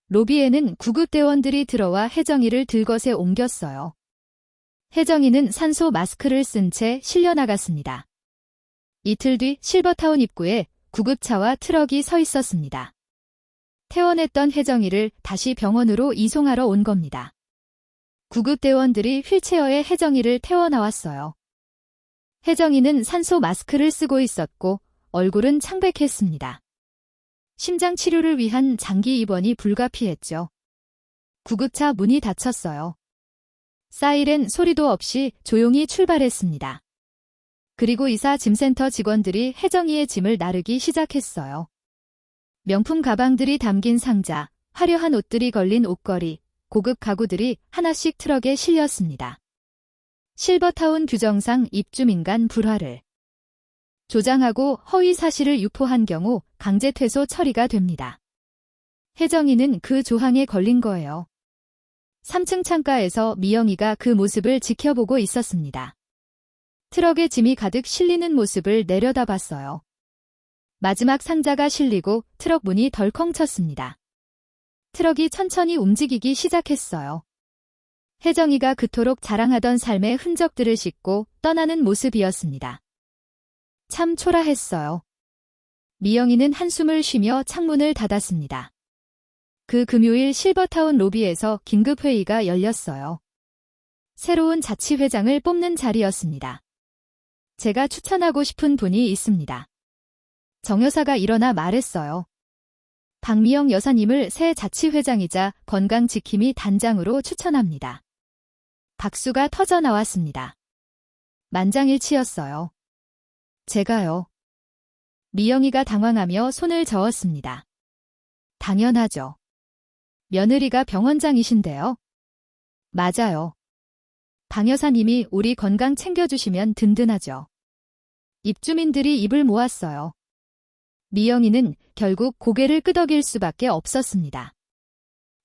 로비에는 구급대원들이 들어와 혜정이를 들것에 옮겼어요. 혜정이는 산소 마스크를 쓴 채 실려나갔습니다. 이틀 뒤 실버타운 입구에 구급차와 트럭이 서 있었습니다. 퇴원했던 혜정이를 다시 병원으로 이송하러 온 겁니다. 구급대원들이 휠체어에 혜정이를 태워 나왔어요. 혜정이는 산소 마스크를 쓰고 있었고 얼굴은 창백했습니다. 심장 치료를 위한 장기 입원이 불가피했죠. 구급차 문이 닫혔어요. 사이렌 소리도 없이 조용히 출발했습니다. 그리고 이사 짐센터 직원들이 혜정이의 짐을 나르기 시작했어요. 명품 가방들이 담긴 상자, 화려한 옷들이 걸린 옷걸이, 고급 가구들이 하나씩 트럭에 실렸습니다. 실버타운 규정상 입주민 간 불화를 조장하고 허위 사실을 유포한 경우 강제 퇴소 처리가 됩니다. 혜정이는 그 조항에 걸린 거예요. 3층 창가에서 미영이가 그 모습을 지켜보고 있었습니다. 트럭에 짐이 가득 실리는 모습을 내려다봤어요. 마지막 상자가 실리고 트럭 문이 덜컹 쳤습니다. 트럭이 천천히 움직이기 시작했어요. 혜정이가 그토록 자랑하던 삶의 흔적들을 싣고 떠나는 모습이었습니다. 참 초라했어요. 미영이는 한숨을 쉬며 창문을 닫았습니다. 그 금요일 실버타운 로비에서 긴급회의가 열렸어요. 새로운 자치회장을 뽑는 자리였습니다. 제가 추천하고 싶은 분이 있습니다. 정 여사가 일어나 말했어요. 박미영 여사님을 새 자치회장이자 건강지킴이 단장으로 추천합니다. 박수가 터져 나왔습니다. 만장일치였어요. 제가요. 미영이가 당황하며 손을 저었습니다. 당연하죠. 며느리가 병원장이신데요. 맞아요. 방 여사님이 우리 건강 챙겨주시면 든든하죠. 입주민들이 입을 모았어요. 미영이는 결국 고개를 끄덕일 수밖에 없었습니다.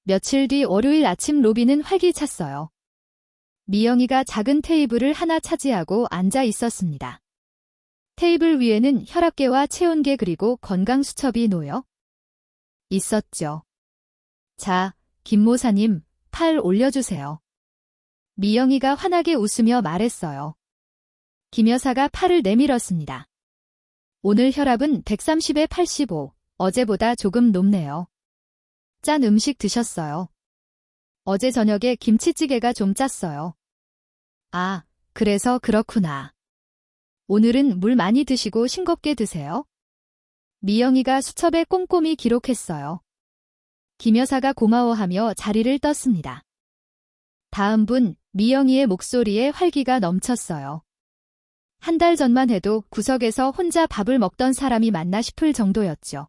며칠 뒤 월요일 아침 로비는 활기찼어요. 미영이가 작은 테이블을 하나 차지하고 앉아 있었습니다. 테이블 위에는 혈압계와 체온계 그리고 건강수첩이 놓여 있었죠. 자, 김 모사님, 팔 올려주세요. 미영이가 환하게 웃으며 말했어요. 김 여사가 팔을 내밀었습니다. 오늘 혈압은 130에 85, 어제보다 조금 높네요. 짠 음식 드셨어요? 어제 저녁에 김치찌개가 좀 짰어요. 아, 그래서 그렇구나. 오늘은 물 많이 드시고 싱겁게 드세요. 미영이가 수첩에 꼼꼼히 기록했어요. 김 여사가 고마워하며 자리를 떴습니다. 다음 분, 미영이의 목소리에 활기가 넘쳤어요. 한 달 전만 해도 구석에서 혼자 밥을 먹던 사람이 맞나 싶을 정도였죠.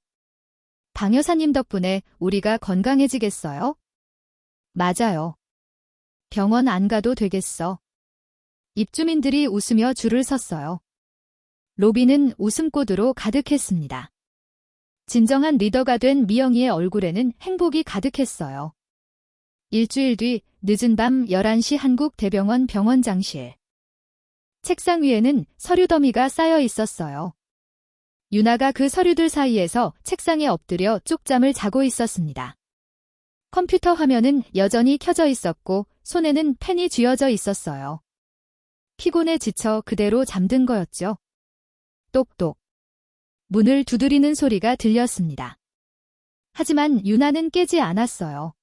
방 여사님 덕분에 우리가 건강해지겠어요? 맞아요. 병원 안 가도 되겠어. 입주민들이 웃으며 줄을 섰어요. 로비는 웃음꽃으로 가득했습니다. 진정한 리더가 된 미영이의 얼굴에는 행복이 가득했어요. 일주일 뒤 늦은 밤 11시 한국대병원 병원장실. 책상 위에는 서류 더미가 쌓여 있었어요. 유나가 그 서류들 사이에서 책상에 엎드려 쪽잠을 자고 있었습니다. 컴퓨터 화면은 여전히 켜져 있었고 손에는 펜이 쥐어져 있었어요. 피곤에 지쳐 그대로 잠든 거였죠. 똑똑. 문을 두드리는 소리가 들렸습니다. 하지만 유나는 깨지 않았어요.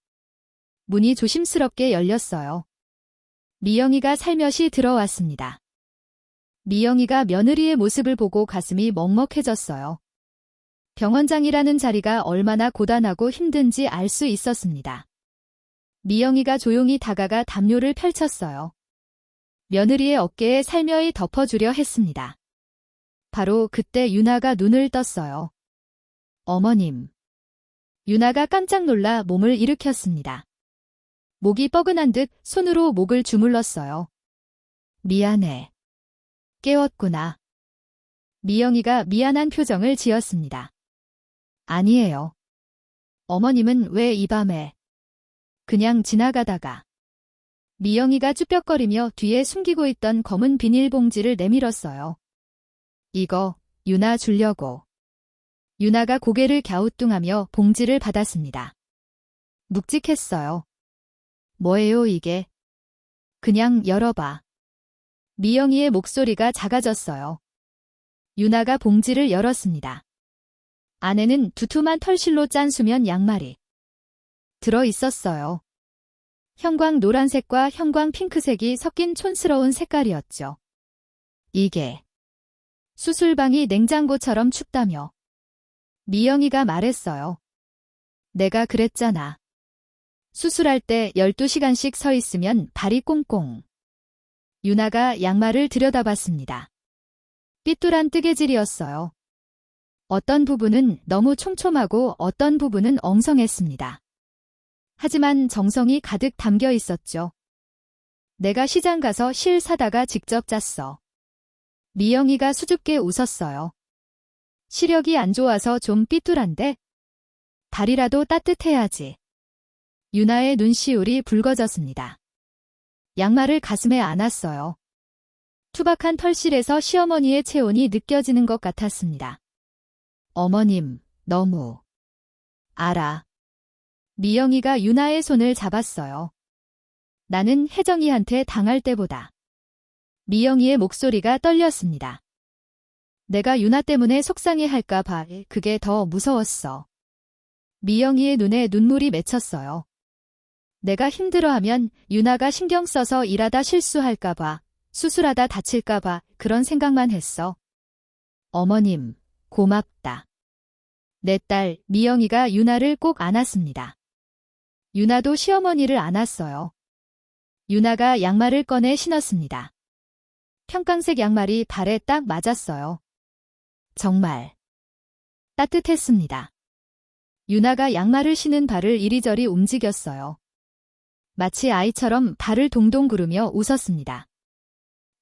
문이 조심스럽게 열렸어요. 미영이가 살며시 들어왔습니다. 미영이가 며느리의 모습을 보고 가슴이 먹먹해졌어요. 병원장이라는 자리가 얼마나 고단하고 힘든지 알 수 있었습니다. 미영이가 조용히 다가가 담요를 펼쳤어요. 며느리의 어깨에 살며시 덮어주려 했습니다. 바로 그때 유나가 눈을 떴어요. 어머님. 유나가 깜짝 놀라 몸을 일으켰습니다. 목이 뻐근한 듯 손으로 목을 주물렀어요. 미안해. 깨웠구나. 미영이가 미안한 표정을 지었습니다. 아니에요. 어머님은 왜 이 밤에? 그냥 지나가다가. 미영이가 쭈뼛거리며 뒤에 숨기고 있던 검은 비닐봉지를 내밀었어요. 이거 유나 주려고. 유나가 고개를 갸우뚱하며 봉지를 받았습니다. 묵직했어요. 뭐예요 이게? 그냥 열어봐. 미영이의 목소리가 작아졌어요. 유나가 봉지를 열었습니다. 안에는 두툼한 털실로 짠 수면 양말이 들어 있었어요. 형광 노란색과 형광 핑크색이 섞인 촌스러운 색깔이었죠. 이게 수술방이 냉장고처럼 춥다며. 미영이가 말했어요. 내가 그랬잖아. 수술할 때 12시간씩 서 있으면 발이 꽁꽁. 유나가 양말을 들여다봤습니다. 삐뚤한 뜨개질이었어요. 어떤 부분은 너무 촘촘하고 어떤 부분은 엉성했습니다. 하지만 정성이 가득 담겨 있었죠. 내가 시장 가서 실 사다가 직접 짰어. 미영이가 수줍게 웃었어요. 시력이 안 좋아서 좀 삐뚤한데? 발이라도 따뜻해야지. 유나의 눈시울이 붉어졌습니다. 양말을 가슴에 안았어요. 투박한 털실에서 시어머니의 체온이 느껴지는 것 같았습니다. 어머님, 너무. 알아. 미영이가 유나의 손을 잡았어요. 나는 혜정이한테 당할 때보다. 미영이의 목소리가 떨렸습니다. 내가 유나 때문에 속상해할까 봐 그게 더 무서웠어. 미영이의 눈에 눈물이 맺혔어요. 내가 힘들어하면 유나가 신경 써서 일하다 실수할까 봐, 수술하다 다칠까 봐 그런 생각만 했어. 어머님, 고맙다. 내 딸 미영이가 유나를 꼭 안았습니다. 유나도 시어머니를 안았어요. 유나가 양말을 꺼내 신었습니다. 평강색 양말이 발에 딱 맞았어요. 정말 따뜻했습니다. 유나가 양말을 신은 발을 이리저리 움직였어요. 마치 아이처럼 발을 동동 구르며 웃었습니다.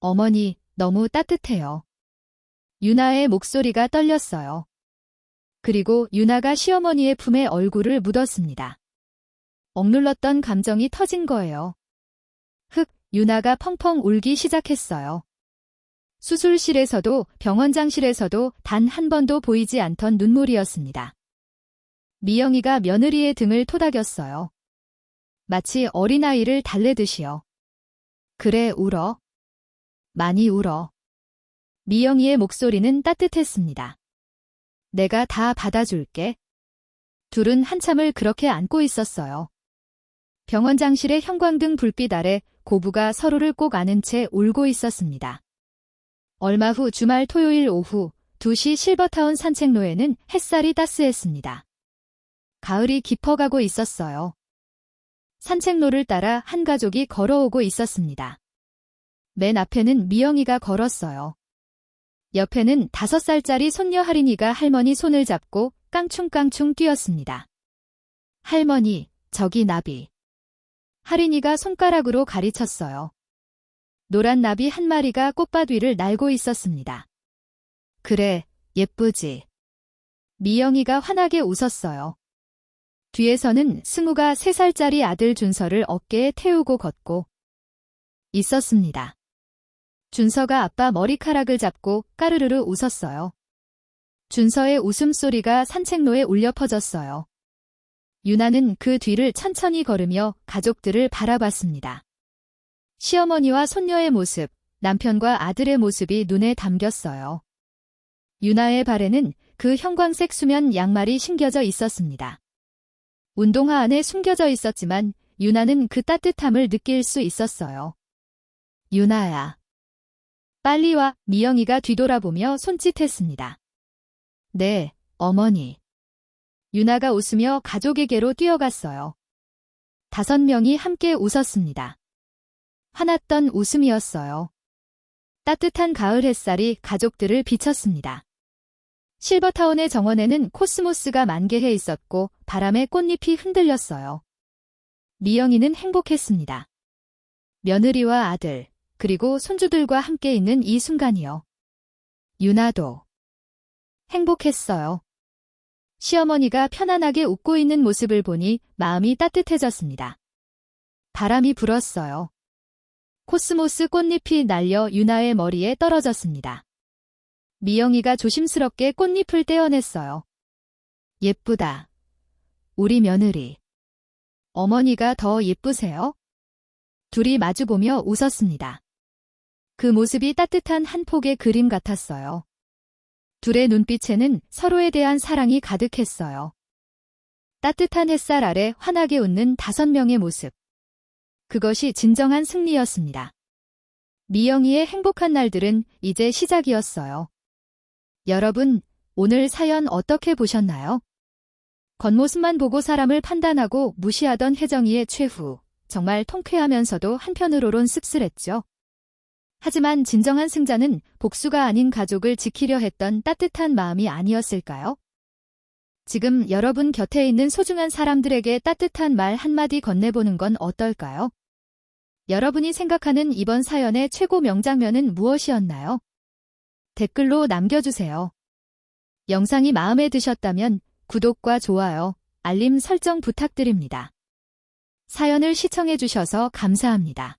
어머니, 너무 따뜻해요. 유나의 목소리가 떨렸어요. 그리고 유나가 시어머니의 품에 얼굴을 묻었습니다. 억눌렀던 감정이 터진 거예요. 유나가 펑펑 울기 시작했어요. 수술실에서도 병원장실에서도 단 한 번도 보이지 않던 눈물이었습니다. 미영이가 며느리의 등을 토닥였어요. 마치 어린아이를 달래듯이요. 그래, 울어. 많이 울어. 미영이의 목소리는 따뜻했습니다. 내가 다 받아줄게. 둘은 한참을 그렇게 안고 있었어요. 병원장실의 형광등 불빛 아래 고부가 서로를 꼭 안은 채 울고 있었습니다. 얼마 후 주말 토요일 오후 2시 실버타운 산책로에는 햇살이 따스했습니다. 가을이 깊어가고 있었어요. 산책로를 따라 한 가족이 걸어오고 있었습니다. 맨 앞에는 미영이가 걸었어요. 옆에는 5살짜리 손녀 하린이가 할머니 손을 잡고 깡충깡충 뛰었습니다. 할머니, 저기 나비. 하린이가 손가락으로 가리쳤어요. 노란 나비 한 마리가 꽃밭 위를 날고 있었습니다. 그래, 예쁘지. 미영이가 환하게 웃었어요. 뒤에서는 승우가 3살짜리 아들 준서를 어깨에 태우고 걷고 있었습니다. 준서가 아빠 머리카락을 잡고 까르르르 웃었어요. 준서의 웃음소리가 산책로에 울려 퍼졌어요. 유나는 그 뒤를 천천히 걸으며 가족들을 바라봤습니다. 시어머니와 손녀의 모습, 남편과 아들의 모습이 눈에 담겼어요. 유나의 발에는 그 형광색 수면 양말이 신겨져 있었습니다. 운동화 안에 숨겨져 있었지만 유나는 그 따뜻함을 느낄 수 있었어요. 유나야. 빨리 와. 미영이가 뒤돌아보며 손짓했습니다. 네, 어머니. 유나가 웃으며 가족에게로 뛰어갔어요. 5명이 함께 웃었습니다. 화났던 웃음이었어요. 따뜻한 가을 햇살이 가족들을 비쳤습니다. 실버타운의 정원에는 코스모스가 만개해 있었고 바람에 꽃잎이 흔들렸어요. 미영이는 행복했습니다. 며느리와 아들, 그리고 손주들과 함께 있는 이 순간이요. 유나도 행복했어요. 시어머니가 편안하게 웃고 있는 모습을 보니 마음이 따뜻해졌습니다. 바람이 불었어요. 코스모스 꽃잎이 날려 유나의 머리에 떨어졌습니다. 미영이가 조심스럽게 꽃잎을 떼어냈어요. 예쁘다. 우리 며느리. 어머니가 더 예쁘세요? 둘이 마주보며 웃었습니다. 그 모습이 따뜻한 한 폭의 그림 같았어요. 둘의 눈빛에는 서로에 대한 사랑이 가득했어요. 따뜻한 햇살 아래 환하게 웃는 5명의 모습. 그것이 진정한 승리였습니다. 미영이의 행복한 날들은 이제 시작이었어요. 여러분, 오늘 사연 어떻게 보셨나요? 겉모습만 보고 사람을 판단하고 무시하던 혜정이의 최후. 정말 통쾌하면서도 한편으로는 씁쓸했죠. 하지만 진정한 승자는 복수가 아닌 가족을 지키려 했던 따뜻한 마음이 아니었을까요? 지금 여러분 곁에 있는 소중한 사람들에게 따뜻한 말 한마디 건네보는 건 어떨까요? 여러분이 생각하는 이번 사연의 최고 명장면은 무엇이었나요? 댓글로 남겨주세요. 영상이 마음에 드셨다면 구독과 좋아요, 알림 설정 부탁드립니다. 사연을 시청해주셔서 감사합니다.